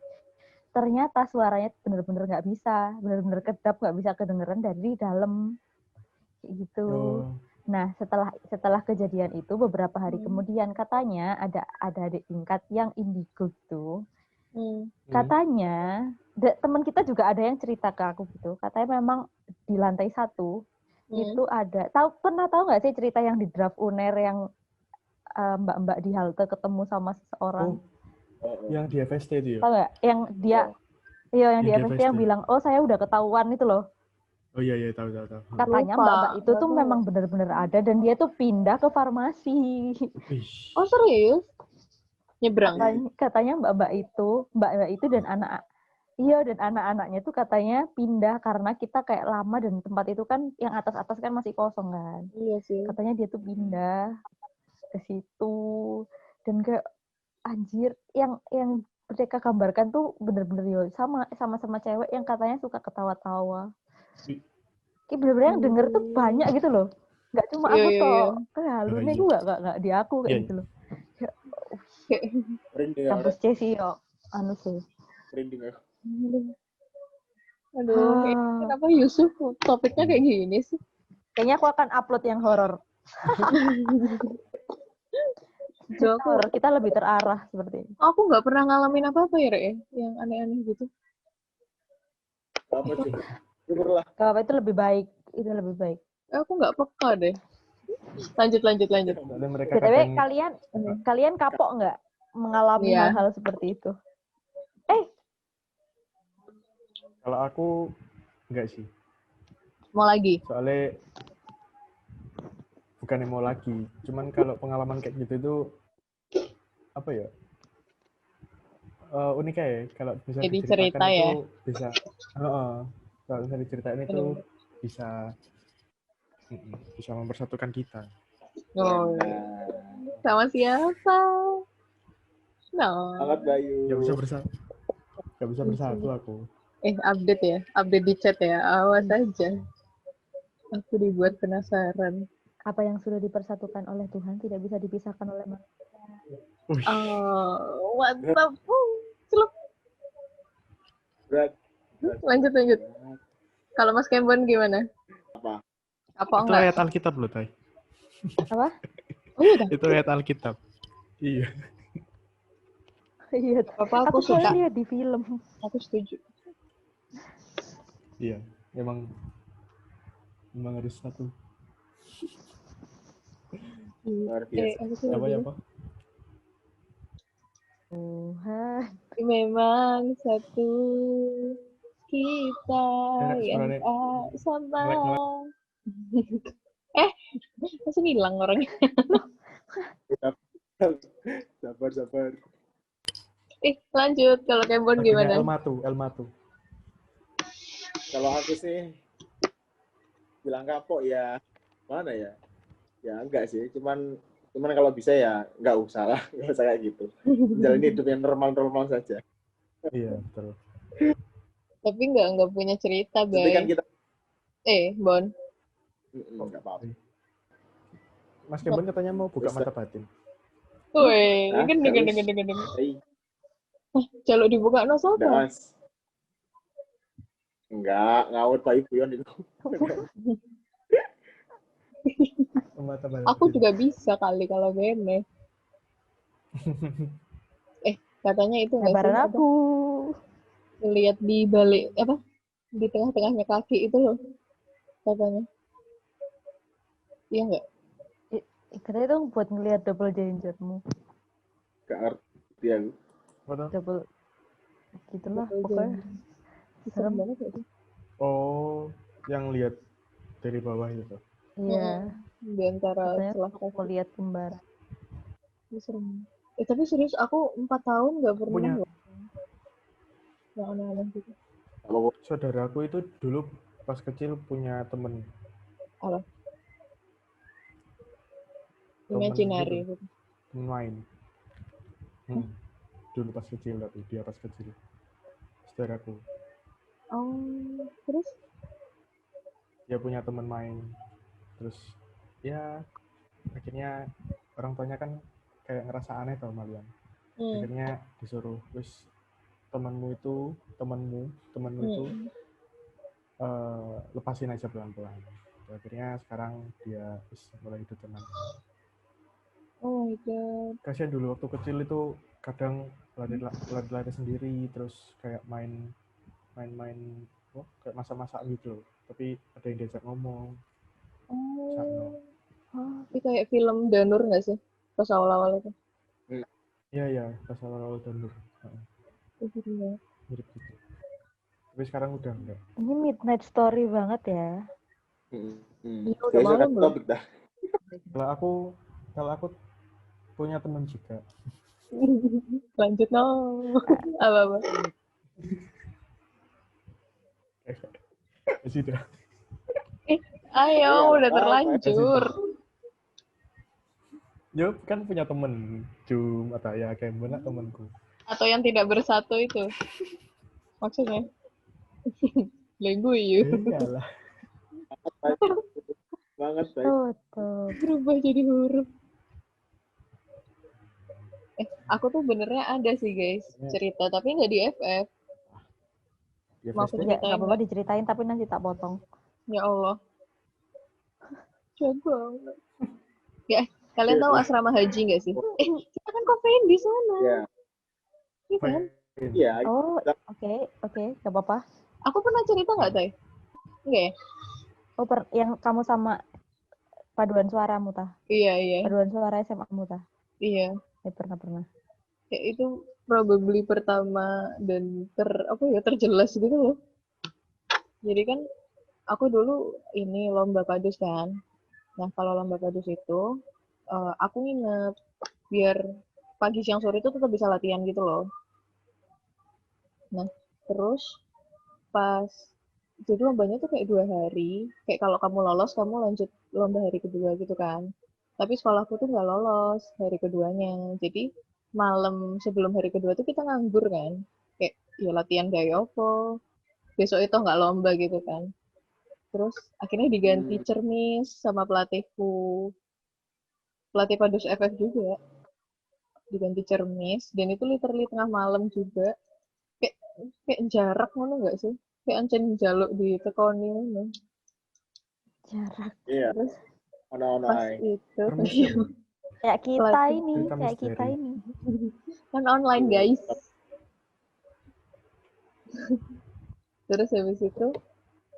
Ternyata suaranya bener-bener nggak bisa, bener-bener kedap, nggak bisa kedengeran dari dalam gitu. Nah, setelah kejadian itu beberapa hari kemudian katanya ada adik tingkat yang indigo gitu. Katanya teman kita juga ada yang cerita ke aku gitu. Katanya memang di lantai 1 itu ada. Pernah tahu nggak sih cerita yang di draft UNER yang mbak-mbak di halte ketemu sama seseorang? Yang di FST itu ya? Tahu nggak? Yang dia, yang di FST yang bilang, oh saya udah ketahuan itu loh. Oh iya tahu. Katanya mbak-mbak itu tuh memang benar-benar ada dan dia tuh pindah ke farmasi. Oh serius? Nyebrang. Katanya mbak itu dan anak-anaknya tuh katanya pindah karena kita kayak lama dan tempat itu kan yang atas-atas kan masih kosong kan. Iya sih. Katanya dia tuh pindah ke situ dan kayak anjir yang mereka gambarkan tuh bener-bener sama cewek yang katanya suka ketawa-tawa. Kayak bener-bener yang denger tuh banyak gitu loh. Nggak cuma aku toh. Kayak halunya gue nggak di aku kayak gitu loh. Kampus C sih yo. Anu sih. Aduh, kenapa Yusuf topiknya kayak gini sih? Kayaknya aku akan upload yang horor. Kita lebih terarah seperti ini. Aku nggak pernah ngalamin apa-apa ya, Rek, yang aneh-aneh gitu. Apa sih? Syukurlah. Kalau itu lebih baik, Aku nggak peka deh. Lanjut. BTW kalian kapok nggak mengalami hal-hal seperti itu? Kalau aku enggak sih. Mau lagi? Soalnya bukannya mau lagi, cuman kalau pengalaman kayak gitu itu apa ya? Unik ya, kalau bisa jadi diceritakan cerita itu ya? bisa. Kalau bisa diceritain itu bisa mempersatukan kita. Oh, sama siapa? No. Sangat Bayu. Gak bisa bersatu aku. Update di chat ya. Awas aja. Aku dibuat penasaran. Apa yang sudah dipersatukan oleh Tuhan tidak bisa dipisahkan oleh manusia. Oh, mantap. Celup. Berat. Lanjut. Kalau Mas Kembon gimana? Apa itu enggak? ayat Alkitab loh, Tay. Apa? Oh iya. Itu ayat Alkitab. Iya. Iya. Aku suka lihat di film. Aku setuju. Iya, memang harus satu. Luar biasa. Apa? Tuhan. Memang satu kita yang sama. Masih hilang orangnya. Sabar. Lanjut. Kalau Kembon gimana? Elmatu. Kalau aku sih bilang kapok ya mana ya? Ya enggak sih, cuman kalau bisa ya enggak usah lah, enggak usah kayak gitu. Jalani hidup yang normal saja. Iya, betul. Tapi enggak punya cerita, Bay. Kan kita Bon. Enggak apa-apa. Mas Kembon katanya mau buka mata batin. Woi, gendeng. Jaluk dibuka no sopo? Enggak, ngawur Pak Ibu Yon itu. Teman-teman Aku kecil. juga bisa kali kalau gini. Katanya itu nggak sih Lebaran apa? aku. Lihat di balik apa? Di tengah-tengahnya kaki itu loh katanya. Iya nggak? Katanya itu buat ngelihat double gingermu. Gak ngerti aku. Apa? Double gitulah Double pokoknya. Serem Serem. banget ya sih. Oh, yang lihat dari bawah itu. Iya. Di antara Katanya celah untuk kaki. melihat kembar. Itu serem. Tapi serius aku 4 tahun nggak pernah Punya loh. Yang aneh-aneh gitu. Apa saudaraku itu dulu pas kecil punya temen Apa? temen Imaginary gitu, gitu. temen main. Dulu pas kecil, tapi dia pas kecil saudaraku Oh, terus? dia punya temen main, terus ya akhirnya orang tuanya kan kayak ngerasa aneh tau Malian. Akhirnya disuruh, wis temenmu itu lepasin aja pelan-pelan. Akhirnya sekarang dia mulai hidup tenang. Oh my god. Kasihan dulu waktu kecil itu kadang lari-lari sendiri, terus kayak main kayak masak-masak gitu, tapi ada yang diajak ngomong. Sakno. Itu kayak film Danur nggak sih? Pas awal-awal itu. Iya, pas awal-awal Danur. Iya. Mirip gitu. Tapi sekarang udah enggak. Ini midnight story banget ya. Iya, udah Besok malam kasih loh. topik dah. Kalau aku punya teman juga. Lanjut no. Apa-apa. Sudah. Ayo, udah apa-apa. terlanjur. Yo kan punya temen Jum atau ya kayak mana temanku. Atau yang tidak bersatu itu. Maksudnya. Lego yuk. Iyalah. Banget baik. Tuh. Berubah jadi huruf. Aku tuh benernya ada sih guys cerita, tapi nggak di FF. Ya, Mau aku Ya, ceritain nggak apa-apa diceritain tapi nanti tak potong. Ya Allah. Coba. Ya, kalian tahu asrama haji nggak sih? Kita kan kofein di sana. Iya. Iya kan? Iya. Oh, oke, nggak apa-apa. Aku pernah cerita nggak, Tay? Enggak ya? Oh, yang kamu sama paduan suaramu tah? Iya. Paduan suara SMA-mu tah? Iya. Pernah. Ya, itu probably pertama dan terjelas gitu loh. Jadi kan aku dulu ini lomba padus kan. Nah, kalau lomba padus itu aku nginep biar pagi siang sore itu tetap bisa latihan gitu loh. Nah, terus pas jadi lombanya tuh kayak 2 hari, kayak kalau kamu lolos kamu lanjut lomba hari kedua gitu kan. Tapi sekolahku tuh nggak lolos hari keduanya, jadi malam sebelum hari kedua tuh kita nganggur kan, kayak ya latihan gaya opo, besok itu nggak lomba gitu kan. Terus akhirnya diganti cermis sama pelatih padus FF juga, diganti cermis, dan itu literally tengah malam juga, kayak jarak mana nggak sih? Kayak ancen jaluk di tekoni mana. Jarak. Iya. Terus Ono-ono pas ae. itu Kayak kita ini. Kan online guys. Terus habis itu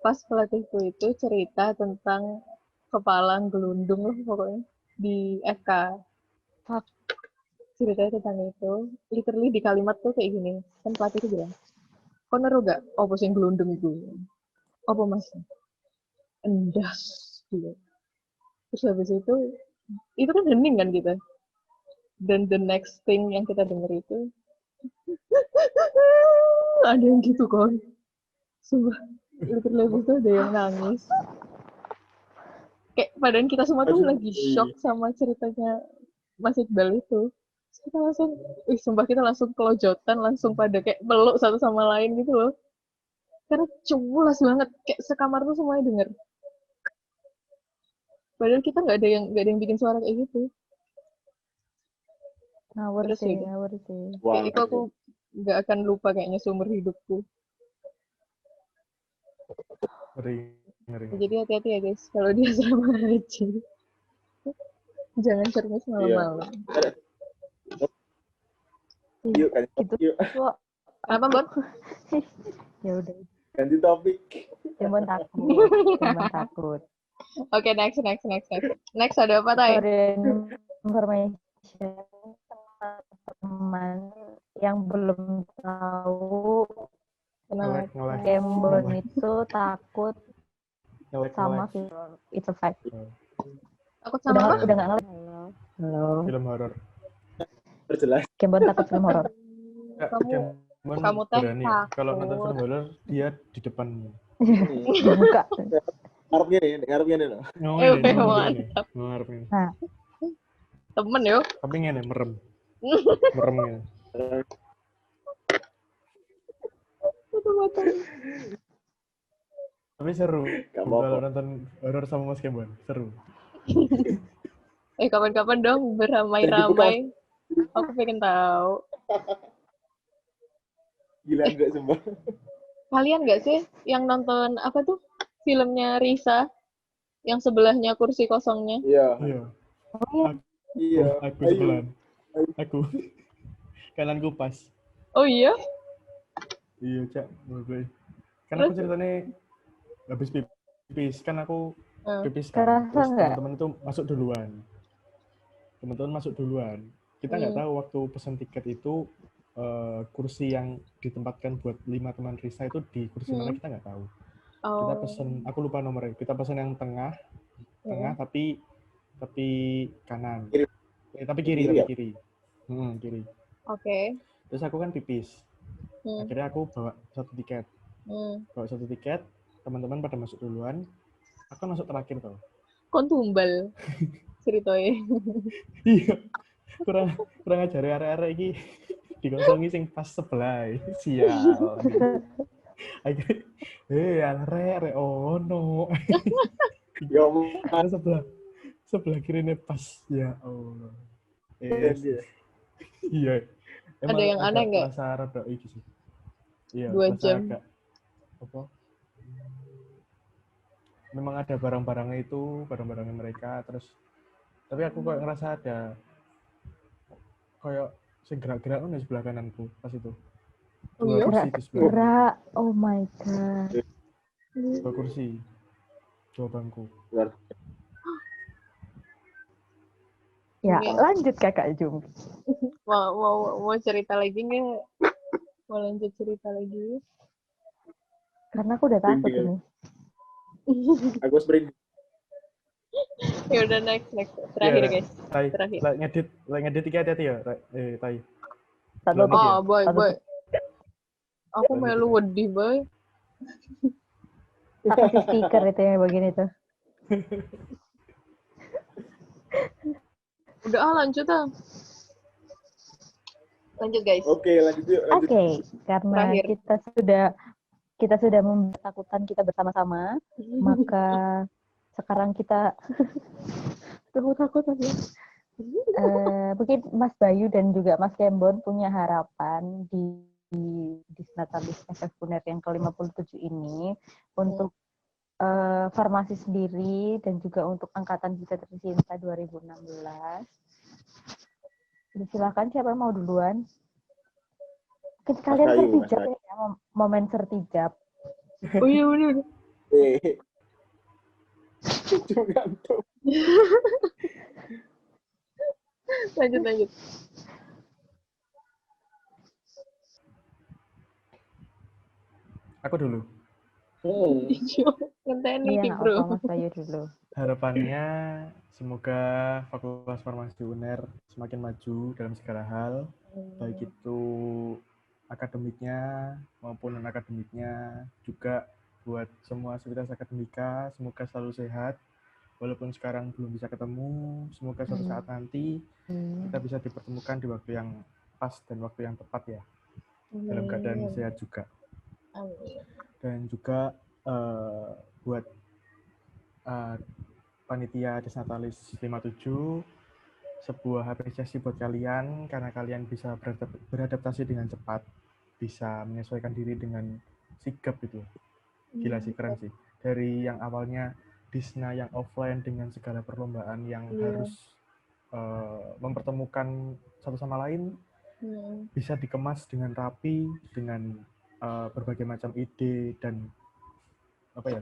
pas pelatihku itu cerita tentang kepala gelundung lah pokoknya di FK. Ceritanya tentang itu, literally di kalimat tuh kayak gini, kan pelatih itu bilang, kok neru gak opo sing gelundung itu? Opo mas? Endas gitu. Terus habis itu kan hening kan kita. Dan the next thing yang kita denger itu ada yang gitu kan. Sumpah, literally itu ada yang nangis. Kayak padahal kita semua tuh lagi shock sama ceritanya Mas Iqbal itu. Kita langsung, sumpah kita langsung kelojotan, langsung pada kayak peluk satu sama lain gitu loh. Karena culas banget, kayak sekamar tuh semuanya denger. Padahal kita nggak ada yang bikin suara kayak gitu. Ngawur sih. Kayak itu aku nggak akan lupa kayaknya seumur hidupku. Ngeri. Jadi hati-hati ya guys kalau di asrama haji. Jangan cermis malam-malam. Yuk kan. Gitu. Yuk. Apa, Bon? Ya udah. Ganti topik. Kembon takut. Oke, next. Next ada apa, Tay? Information teman yang belum tahu Kenapa? Kembon itu takut sama film. It's a fact. Takut sama apa? Udah nggak ngelik. Halo. Film horor. Perjelas. Kembon takut film horor. Kamu teh berani. Kalau nonton film horor dia di depan. Buka. Ngarepnya nih loh. Mantap. Ngarepnya. Nah. Temen yo. Tapi ngene merem. Merem ngene. Tapi seru. Kalau nonton horor sama Mas Kembon, seru. Kapan-kapan dong beramai-ramai. Aku pengen tahu. Gila enggak sumpah. Kalian nggak sih yang nonton apa tuh filmnya Risa yang sebelahnya kursi kosongnya? Iya. Iya. Aku sebelah. Aku. Kananku pas. Oh iya? Iya, Cak. Kan aku ceritanya habis pipis. Kan aku pipis kan. Terus teman-teman itu masuk duluan. Kita nggak tahu waktu pesan tiket itu kursi yang ditempatkan buat 5 teman Risa itu di kursi mana kita nggak tahu. Kita pesen, aku lupa nomornya. Kita pesen yang tengah tapi kanan. Tapi kiri. Kiri. Oke. Terus aku kan pipis. Akhirnya aku bawa satu tiket. Teman-teman pada masuk duluan. Aku kan masuk terakhir tuh. Kon tumbal ceritanya. Iya. Kurang ajar arek-arek iki dikosongi sing pas sebelah. Sial. Akhirnya arek ono. Ya sebelah kirinya pas. Ya Allah. Iya. Ada yang aneh nggak? Rasa rada iki sih. Iya, 2 jam. Agak, apa? Memang ada barang-barangnya mereka, terus tapi aku kok ngerasa ada kayak sing gerak-gerak di sebelah kananku pas itu. Gerak. Oh my god. 2 kursi. 2 bangku. Ya, lanjut Kakak Jum. Mau cerita lagi nggak? Mau lanjut cerita lagi? Karena aku udah takut ini. Aku sprint. Ya udah next. Terakhir ya, guys. Terakhir. Ngedit iki hati-hati ya, Tai. Boy. Aku melu wedi, boy. Tak kasih stiker itu yang bagian itu. Udah lanjut ah. Lanjut guys. Oke, lanjut yuk. Oke, karena kita sudah membuat takutan kita bersama-sama, maka sekarang kita takut aja. Mungkin Mas Bayu dan juga Mas Kembon punya harapan di Disnatalis FF UNER yang ke-57 ini untuk farmasi sendiri dan juga untuk angkatan kita tercinta 2016. Silakan siapa yang mau duluan? Kalian sertijab ya, momen sertijab. Oh iya bener. Lanjut. Aku dulu. Ngenteni Iya, bro. Mas Bayu dulu. Harapannya semoga Fakultas Farmasi UNER semakin maju dalam segala hal, baik itu akademiknya maupun non-akademiknya, juga buat semua sivitas akademika, semoga selalu sehat, walaupun sekarang belum bisa ketemu, semoga suatu saat nanti kita bisa dipertemukan di waktu yang pas dan waktu yang tepat ya, dalam keadaan sehat juga. Dan juga buat panitia Disnatalis 57, sebuah apresiasi buat kalian karena kalian bisa beradaptasi dengan cepat, bisa menyesuaikan diri dengan sigap gitu. Gila sih, keren sih. dari yang awalnya Disna yang offline dengan segala perlombaan yang harus mempertemukan satu sama lain, bisa dikemas dengan rapi, dengan berbagai macam ide dan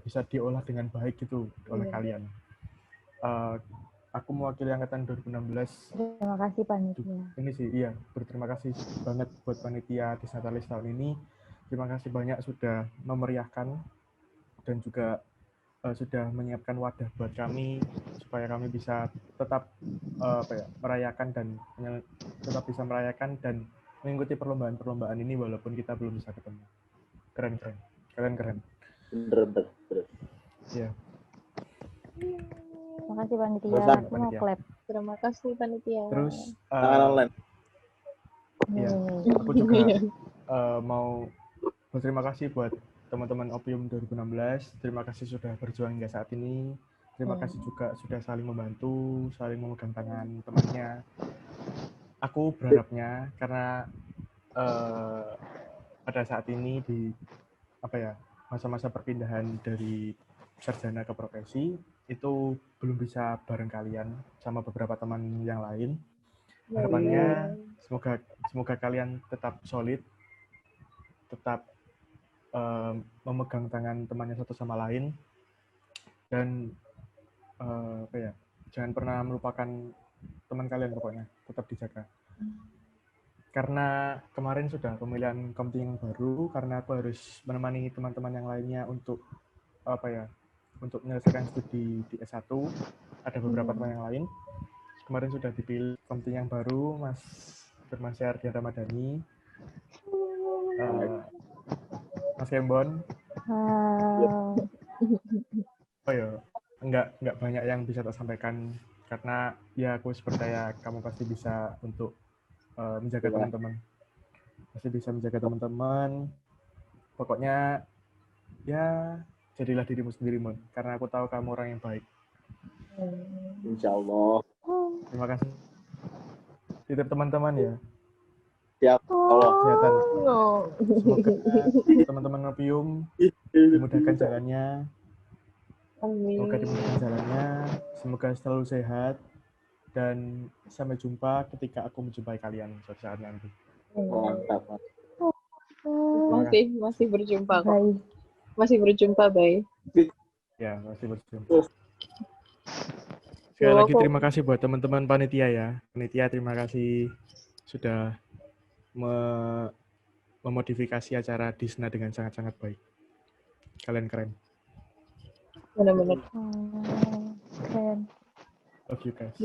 bisa diolah dengan baik gitu oleh kalian. Aku mewakili angkatan 2016. Terima kasih panitia. Ini sih, berterima kasih banget buat panitia Disnatalis tahun ini. Terima kasih banyak sudah memeriahkan dan juga sudah menyiapkan wadah buat kami supaya kami bisa tetap merayakan dan mengikuti perlombaan ini walaupun kita belum bisa ketemu. Keren. Kalian keren. Bener. Iya. Terima kasih panitia. Aku mau clap. Terima kasih panitia. Terus online. Iya, aku juga mau berterima kasih buat teman-teman Opium 2016. Terima kasih sudah berjuang hingga saat ini. Terima kasih juga sudah saling membantu, saling memegang tangan temannya. Aku berharapnya karena pada saat ini di masa-masa perpindahan dari sarjana ke profesi itu belum bisa bareng kalian sama beberapa teman yang lain. Harapannya semoga kalian tetap solid, tetap memegang tangan temannya satu sama lain, dan jangan pernah melupakan teman kalian, pokoknya tetap dijaga. Karena kemarin sudah pemilihan kontingen baru, karena aku harus menemani teman-teman yang lainnya untuk untuk menyelesaikan studi di S1. Ada beberapa teman yang lain. Kemarin sudah dipilih kontingen yang baru, Mas Firmansyah Ardian Ramadhani, Mas Kembon. Enggak banyak yang bisa tak sampaikan karena aku percaya kamu pasti bisa untuk menjaga teman-teman. Pasti bisa menjaga teman-teman. Pokoknya jadilah dirimu sendiri, Mon. Karena aku tahu kamu orang yang baik. Insya Allah. Terima kasih. Titip teman-teman ya. Siap. Allah. Kesehatan. Semoga teman-teman Opium dimudahkan jalannya. Semoga dimudahkan jalannya. Semoga selalu sehat. Dan sampai jumpa ketika aku menjumpai kalian suatu saat nanti. Mantap. Masih berjumpa kok. Masih berjumpa, Bay. Ya, masih berjumpa. Sekali lagi terima kasih buat teman-teman panitia ya. Panitia terima kasih sudah memodifikasi acara Disna dengan sangat-sangat baik. Kalian keren. Benar-benar. Keren. Love you guys.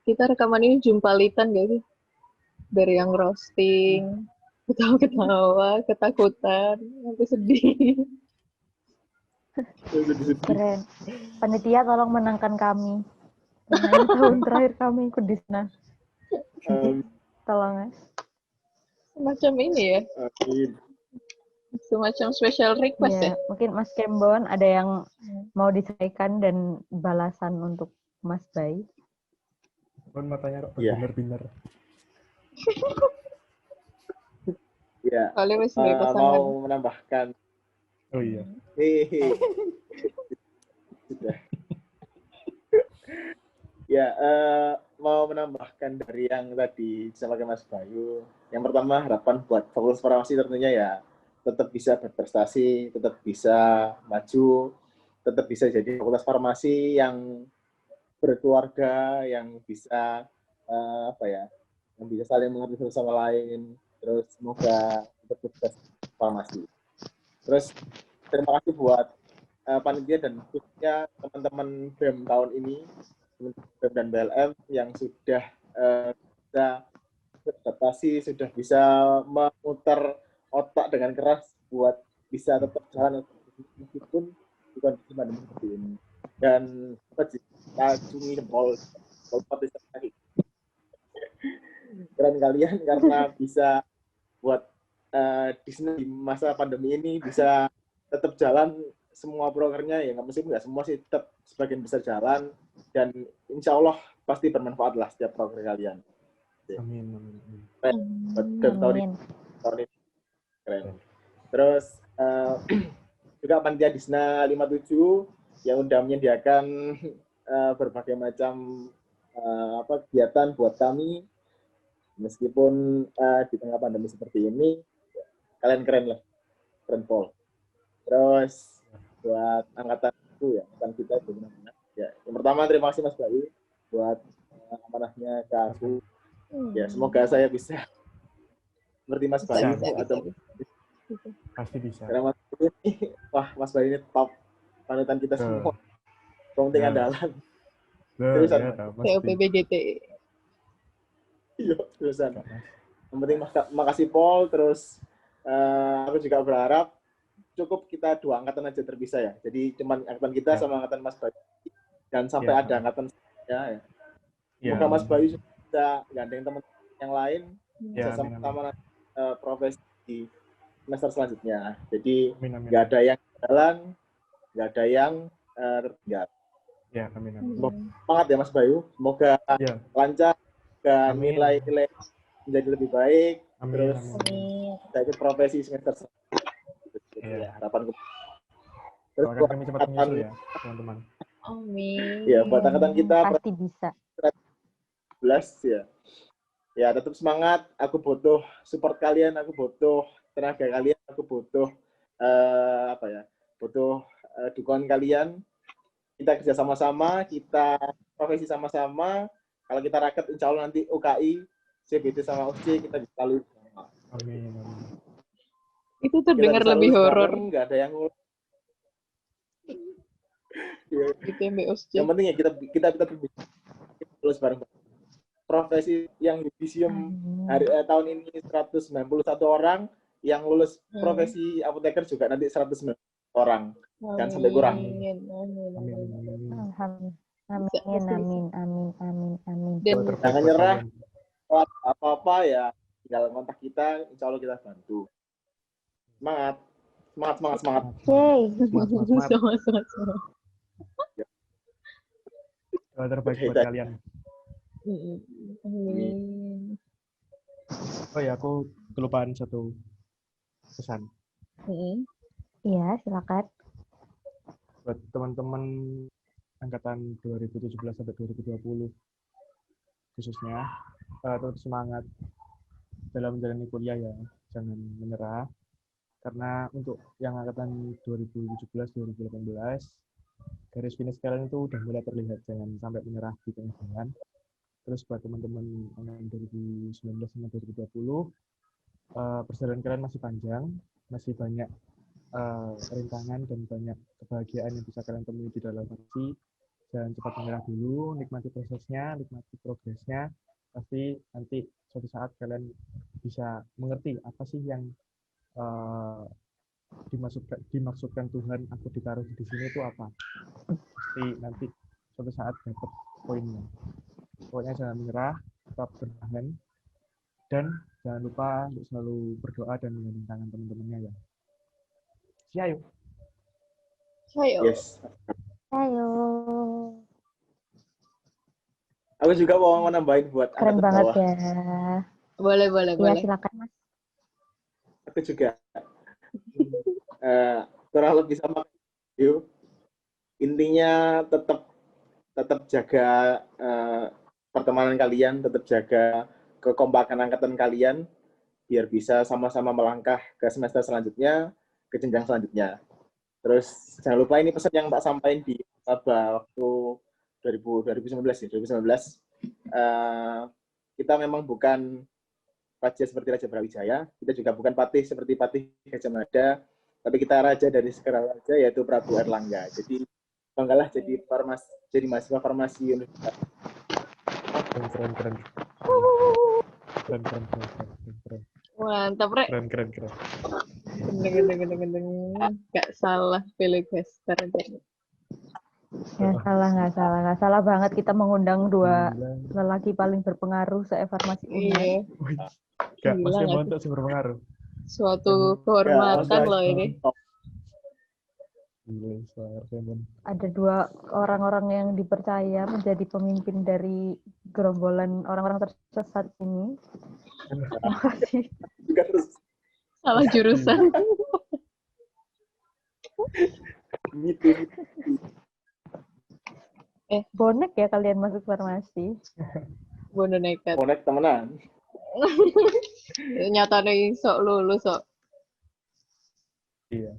Kita rekaman ini jumpalitan gak sih? Dari yang roasting, ketawa-ketawa, ketakutan, sampai sedih. Keren. Panitia tolong menangkan kami. Karena ini tahun terakhir kami ikut Disna. Tolong ya. Semacam ini ya. Semacam special request ya. Mungkin Mas Kembon ada yang mau disampaikan dan balasan untuk Mas Bay. Matanya kok bener-bener. Ya. Mau menambahkan. Oh iya. Sudah. Mau menambahkan dari yang tadi disampaikan Mas Bayu. Yang pertama, harapan buat Fakultas Farmasi tentunya ya tetap bisa berprestasi, tetap bisa maju, tetap bisa jadi Fakultas Farmasi yang berkeluarga, yang bisa yang bisa saling mengerti satu sama lain. Terus semoga berprestasi farmasi. Terus terima kasih buat panitia dan khususnya teman-teman BEM tahun ini, BEM dan BLM yang sudah bisa beradaptasi, sudah bisa memutar otak dengan keras buat bisa tetap jalan meskipun bukan di pandemi seperti ini. Dan acungi jempol lagi. Keren kalian karena bisa buat Disney di masa pandemi ini bisa tetap jalan semua brokernya ya, nggak semua sih, tetap sebagian besar jalan dan insya Allah pasti bermanfaat lah setiap broker kalian. Amin. Tahun ini keren. Terus juga panitia Disna 57 yang udah menyediakan berbagai macam kegiatan buat kami. Meskipun di tengah pandemi seperti ini, kalian keren lah, keren Paul. Terus buat angkatan itu ya, angkatan kita benar-benar. Ya, yang pertama terima kasih Mas Bayu buat amanahnya ke aku. Ya, semoga saya bisa seperti Mas Bayu atau pasti bisa. Karena Mas Bayu ini, wah Mas Bayu ini top panutan kita semua. Komting andalan. Terusan. POPBGT. Iya, terusan. Yang penting makasih Paul, terus aku juga berharap cukup kita 2 angkatan aja terpisah ya. Jadi cuman angkatan kita sama angkatan Mas Bayu. Dan sampai ada angkatan saya ya. Semoga Mas Bayu bisa gandeng teman-teman yang lain bisa sama-sama profesi di semester selanjutnya. Jadi nggak ada yang jalan, nggak ada yang tertinggal. Ya, amin. Semangat ya Mas Bayu. Semoga lancar dan nilai-nilai menjadi lebih baik. Terus saya ikut profesi semester selanjutnya. Harapan terus buat kami cepat menyusul ya, teman-teman. Amin. Ya, buat angkatan kita pasti bisa. 11 ya. Ya, tetap semangat. Aku butuh support kalian, aku butuh tenaga kalian, aku butuh butuh dukungan kalian. Kita kerja sama-sama, kita profesi sama-sama. Kalau kita raket, insya Allah nanti UKI, CBT sama UC kita bisa lalui sama. Amin. Itu terdengar lebih horor. Nggak ada yang Yang penting ya kita lulus bareng. Profesi yang yudisium tahun ini 191 orang, yang lulus profesi apoteker juga nanti 190 orang. Jangan sampai kurang. Amin. Dan jangan nyerah. Apa-apa ya, tinggal kontak kita, insya Allah kita bantu. Semangat. Yeay. Semangat. Doa terbaik buat kalian. Oh ya, aku kelupaan satu pesan. Iya, silakan. Buat teman-teman angkatan 2017 sampai 2020 khususnya, tetap semangat dalam menjalani kuliah ya, jangan menyerah. Karena untuk yang angkatan 2017-2018, garis finish kalian itu udah mulai terlihat, jangan sampai menyerah di tengah jalan. Terus buat teman-teman angkatan 2019 sama 2020, perjalanan kalian masih panjang, masih banyak rintangan dan banyak kebahagiaan yang bisa kalian temui di dalam farmasi. Jangan cepat menyerah dulu, nikmati prosesnya, nikmati progresnya. Pasti nanti suatu saat kalian bisa mengerti apa sih yang dimaksudkan Tuhan, aku ditaruh di sini itu apa. Pasti nanti suatu saat dapat poinnya. Pokoknya jangan menyerah, tetap bertahan, dan jangan lupa untuk selalu berdoa dan menggandeng tangan teman-temannya ya. Ayo. Yes. Ayo. Aku juga mau nambahin buat keren banget bawah. Ya. Boleh. Ya, silakan Mas. Aku juga kurang lebih sama you. Intinya tetap jaga pertemanan kalian, tetap jaga kekompakan angkatan kalian biar bisa sama-sama melangkah ke semester selanjutnya, ke jenjang selanjutnya. Terus jangan lupa ini pesan yang tak sampaikan di waktu 2019 ya, 2019. Kita memang bukan raja seperti Raja Brawijaya, kita juga bukan patih seperti Patih Gajah Mada, tapi kita raja dari segala raja, yaitu Prabu Erlangga. Jadi banggalah jadi mahasiswa farmasi Universitas. Keren. Mantap, Rek. Keren. Gendeng. Gak salah filibuster. Nggak salah banget kita mengundang 2 lelaki paling berpengaruh se-farmasi UNER. Gak, masih montok sih berpengaruh. Suatu kehormatan loh ini. Ada 2 orang-orang yang dipercaya menjadi pemimpin dari gerombolan orang-orang tersesat ini. Terima kasih. Salah jurusan. Bonek ya kalian masuk farmasi. Bodoh nekat. Bonek temenan. Nyatanya sok lulus sok. Iya.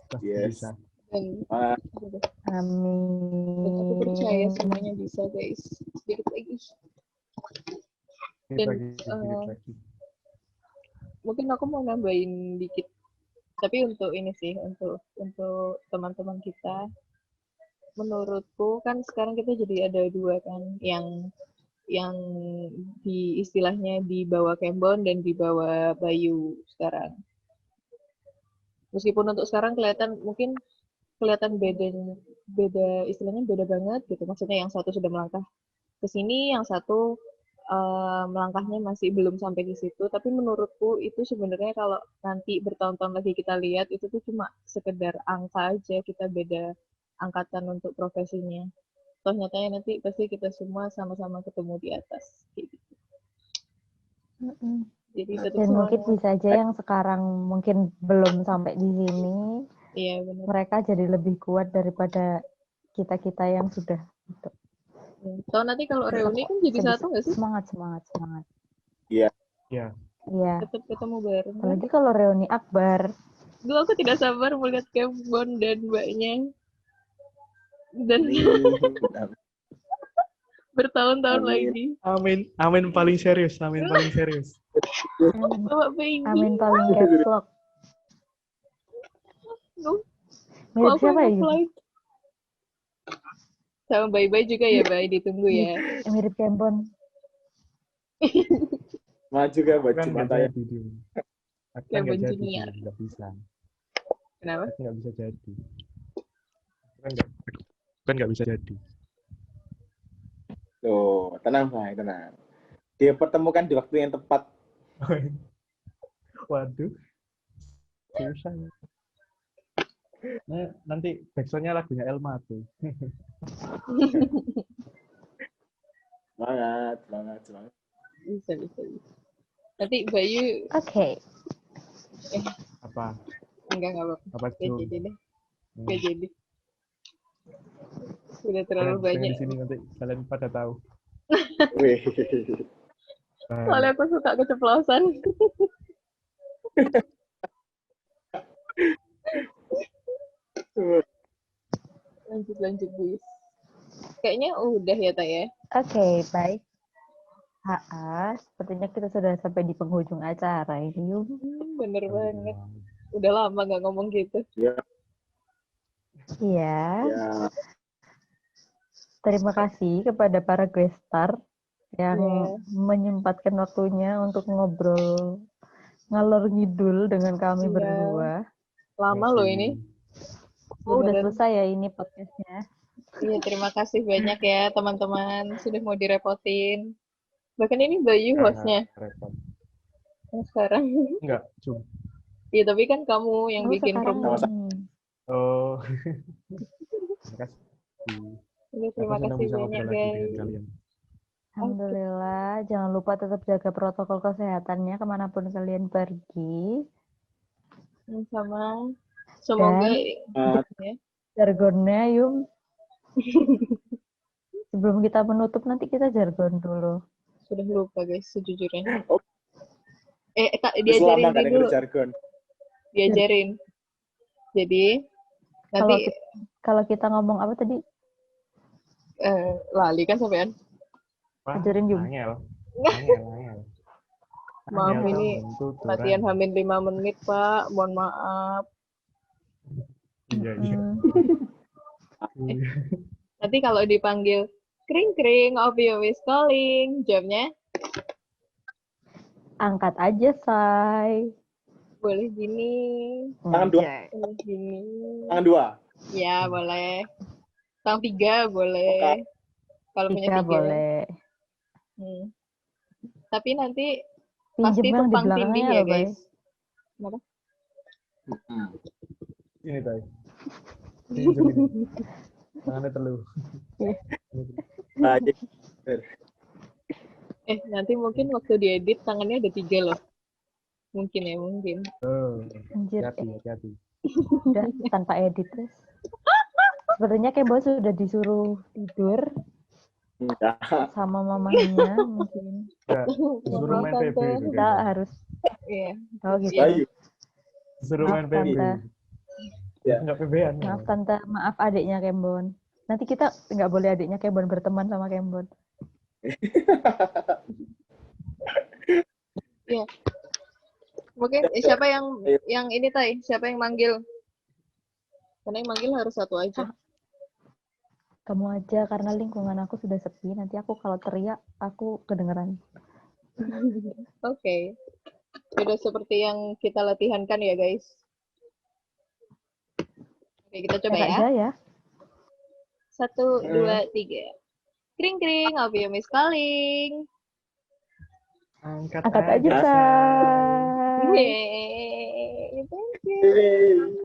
Pasti Yes. bisa. Dan Amin. aku percaya semuanya bisa guys. Sedikit lagi. Dan Dikit lagi. mungkin aku mau nambahin dikit. Tapi untuk ini sih, untuk teman-teman kita, menurutku kan sekarang kita jadi ada dua kan, yang di istilahnya dibawa Kembon dan dibawa Bayu sekarang. Meskipun untuk sekarang mungkin kelihatan beda istilahnya beda banget gitu. Maksudnya yang satu sudah melangkah ke sini, yang satu melangkahnya masih belum sampai ke situ. Tapi menurutku itu sebenarnya kalau nanti bertahun-tahun lagi kita lihat itu tuh cuma sekedar angka aja, kita beda angkatan untuk profesinya. Toh nyatanya nanti pasti kita semua sama-sama ketemu di atas kayak gitu. Jadi tetap Dan mungkin bisa aja yang sekarang mungkin belum sampai di sini, iya benar. mereka jadi lebih kuat daripada kita-kita yang sudah gitu. Tahu nanti kalau reuni kan jadi satu nggak sih? Semangat. Iya. Iya. Iya. Tetap ketemu bareng. Apalagi kalau reuni akbar. Dulu aku tidak sabar melihat Kembon dan mbaknya. Dan bertahun-tahun lagi. Amin paling serius. Amin paling serius. Bapak baby. Amin paling caps lock. Mirip siapa ya? Sama bye-bye juga ya, Bay. Ditunggu ya. Mirip Kembon. Maju juga buat Kan nggak Cimata ya. jadi dia. Kan Kembon nggak jadi, Junior. nggak bisa. Kenapa? Nggak bisa jadi. Kan nggak bisa jadi. Tuh, tenang Bay, tenang. Dia pertemukan di waktu yang tepat. Waduh. Susah ya. Nah, nanti backsoundnya lagunya Elma tuh. Semangat. Bisa. Nanti Bayu... Oke. Apa? Enggak apa-apa. Apa Gak jadi deh. Gak jadi. Sudah terlalu banyak. Di sini nanti kalian pada tahu. Wih. Soalnya aku suka keceplosan. Lanjut, Bis. Kayaknya udah ya, Tak ya? Oke, baik. Sepertinya kita sudah sampai di penghujung acara ini. Bener banget. Udah lama nggak ngomong gitu. Iya. Ya. Terima kasih kepada para guest star yang menyempatkan waktunya untuk ngobrol ngalor ngidul dengan kami berdua. Lama loh ini. Oh, udah selesai ya ini podcastnya. Iya, terima kasih banyak ya teman-teman sudah mau direpotin. Bahkan ini Bayu hostnya. Sekarang. Enggak, cuma. Iya, tapi kan kamu yang bikin promo. Oh. Terima kasih. Ya, terima kasih banyak guys. Alhamdulillah, jangan lupa tetap jaga protokol kesehatannya kemanapun kalian pergi. Sama, semoga ya. Jargonnya Yung. Sebelum kita menutup nanti kita jargon dulu. Sudah lupa guys, sejujurnya. Diajarin dulu. Jargon. Diajarin. Jadi nanti kalau kita ngomong apa tadi? Lali kan sampean. Ajarin Yung. Angel. Maaf ini latihan hamin 5 menit, Pak. Mohon maaf. Iya. Nanti kalau dipanggil kring-kring, Opio is calling, jawabnya? Angkat aja, Say. Boleh gini. Tangan 2. Boleh gini. Tangan 2. Ya, boleh. Tangan 3 boleh. Kalau punya 3 boleh. Tapi nanti pasti tumpang tindih ya, guys. Kenapa? Ini Tay. Tangannya telu. Nanti mungkin waktu diedit tangannya ada 3 loh. Mungkin ya, mungkin. Anjir. Hati-hati. Udah tanpa edit terus. Sebenarnya Kembon sudah disuruh tidur Enggak. sama mamanya mungkin. Ya, disuruh main PB itu Kita Kembon. harus Iya. oh gitu. Bayu. Disuruh Maaf, main PB. Tante. Ya. Enggak PB-an. Maaf Tante, maaf adiknya Kembon. Nanti kita nggak boleh adiknya Kembon berteman sama Kembon. Iya. Mungkin siapa yang ini Tai? Siapa yang manggil? Karena yang manggil harus satu aja. Kamu aja karena lingkungan aku sudah sepi. Nanti aku kalau teriak aku kedengeran. Oke. Sudah seperti yang kita latihankan ya, guys. Oke, kita coba ya. ya. 1, 2, 3. Kring kring, Alfie Miss calling. Angkat Angkat aja, Say. Yeay, thank you.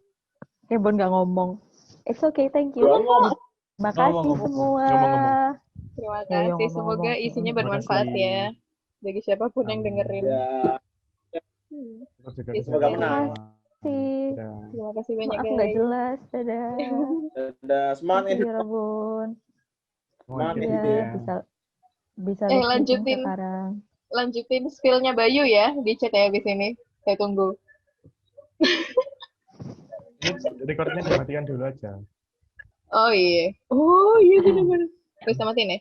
Kembon nggak ngomong. It's okay, thank you. Ngomong. Terima kasih Ngomong. semua. Ngomong. Terima Ya, ya, kasih. ngomong-ngomong. Semoga isinya Terima bermanfaat kasih. ya. Bagi siapapun yang Amin. dengerin. Ya. Terus juga Semoga kesehatan menang. semua. Sih. Dadah. Terima kasih banyak, Maaf nggak guys. jelas. Dadah. Ada semangat Terima kasih, edit. Rabun. Semangat Mungkin Ya, edit. bisa listening lanjutin. sekarang. Lanjutin spill-nya Bayu ya di chat ya habis ini. Saya tunggu. Ini recordnya dimatikan dulu aja. Oh iya. Oh iya benar-benar. Terus tamatin ya.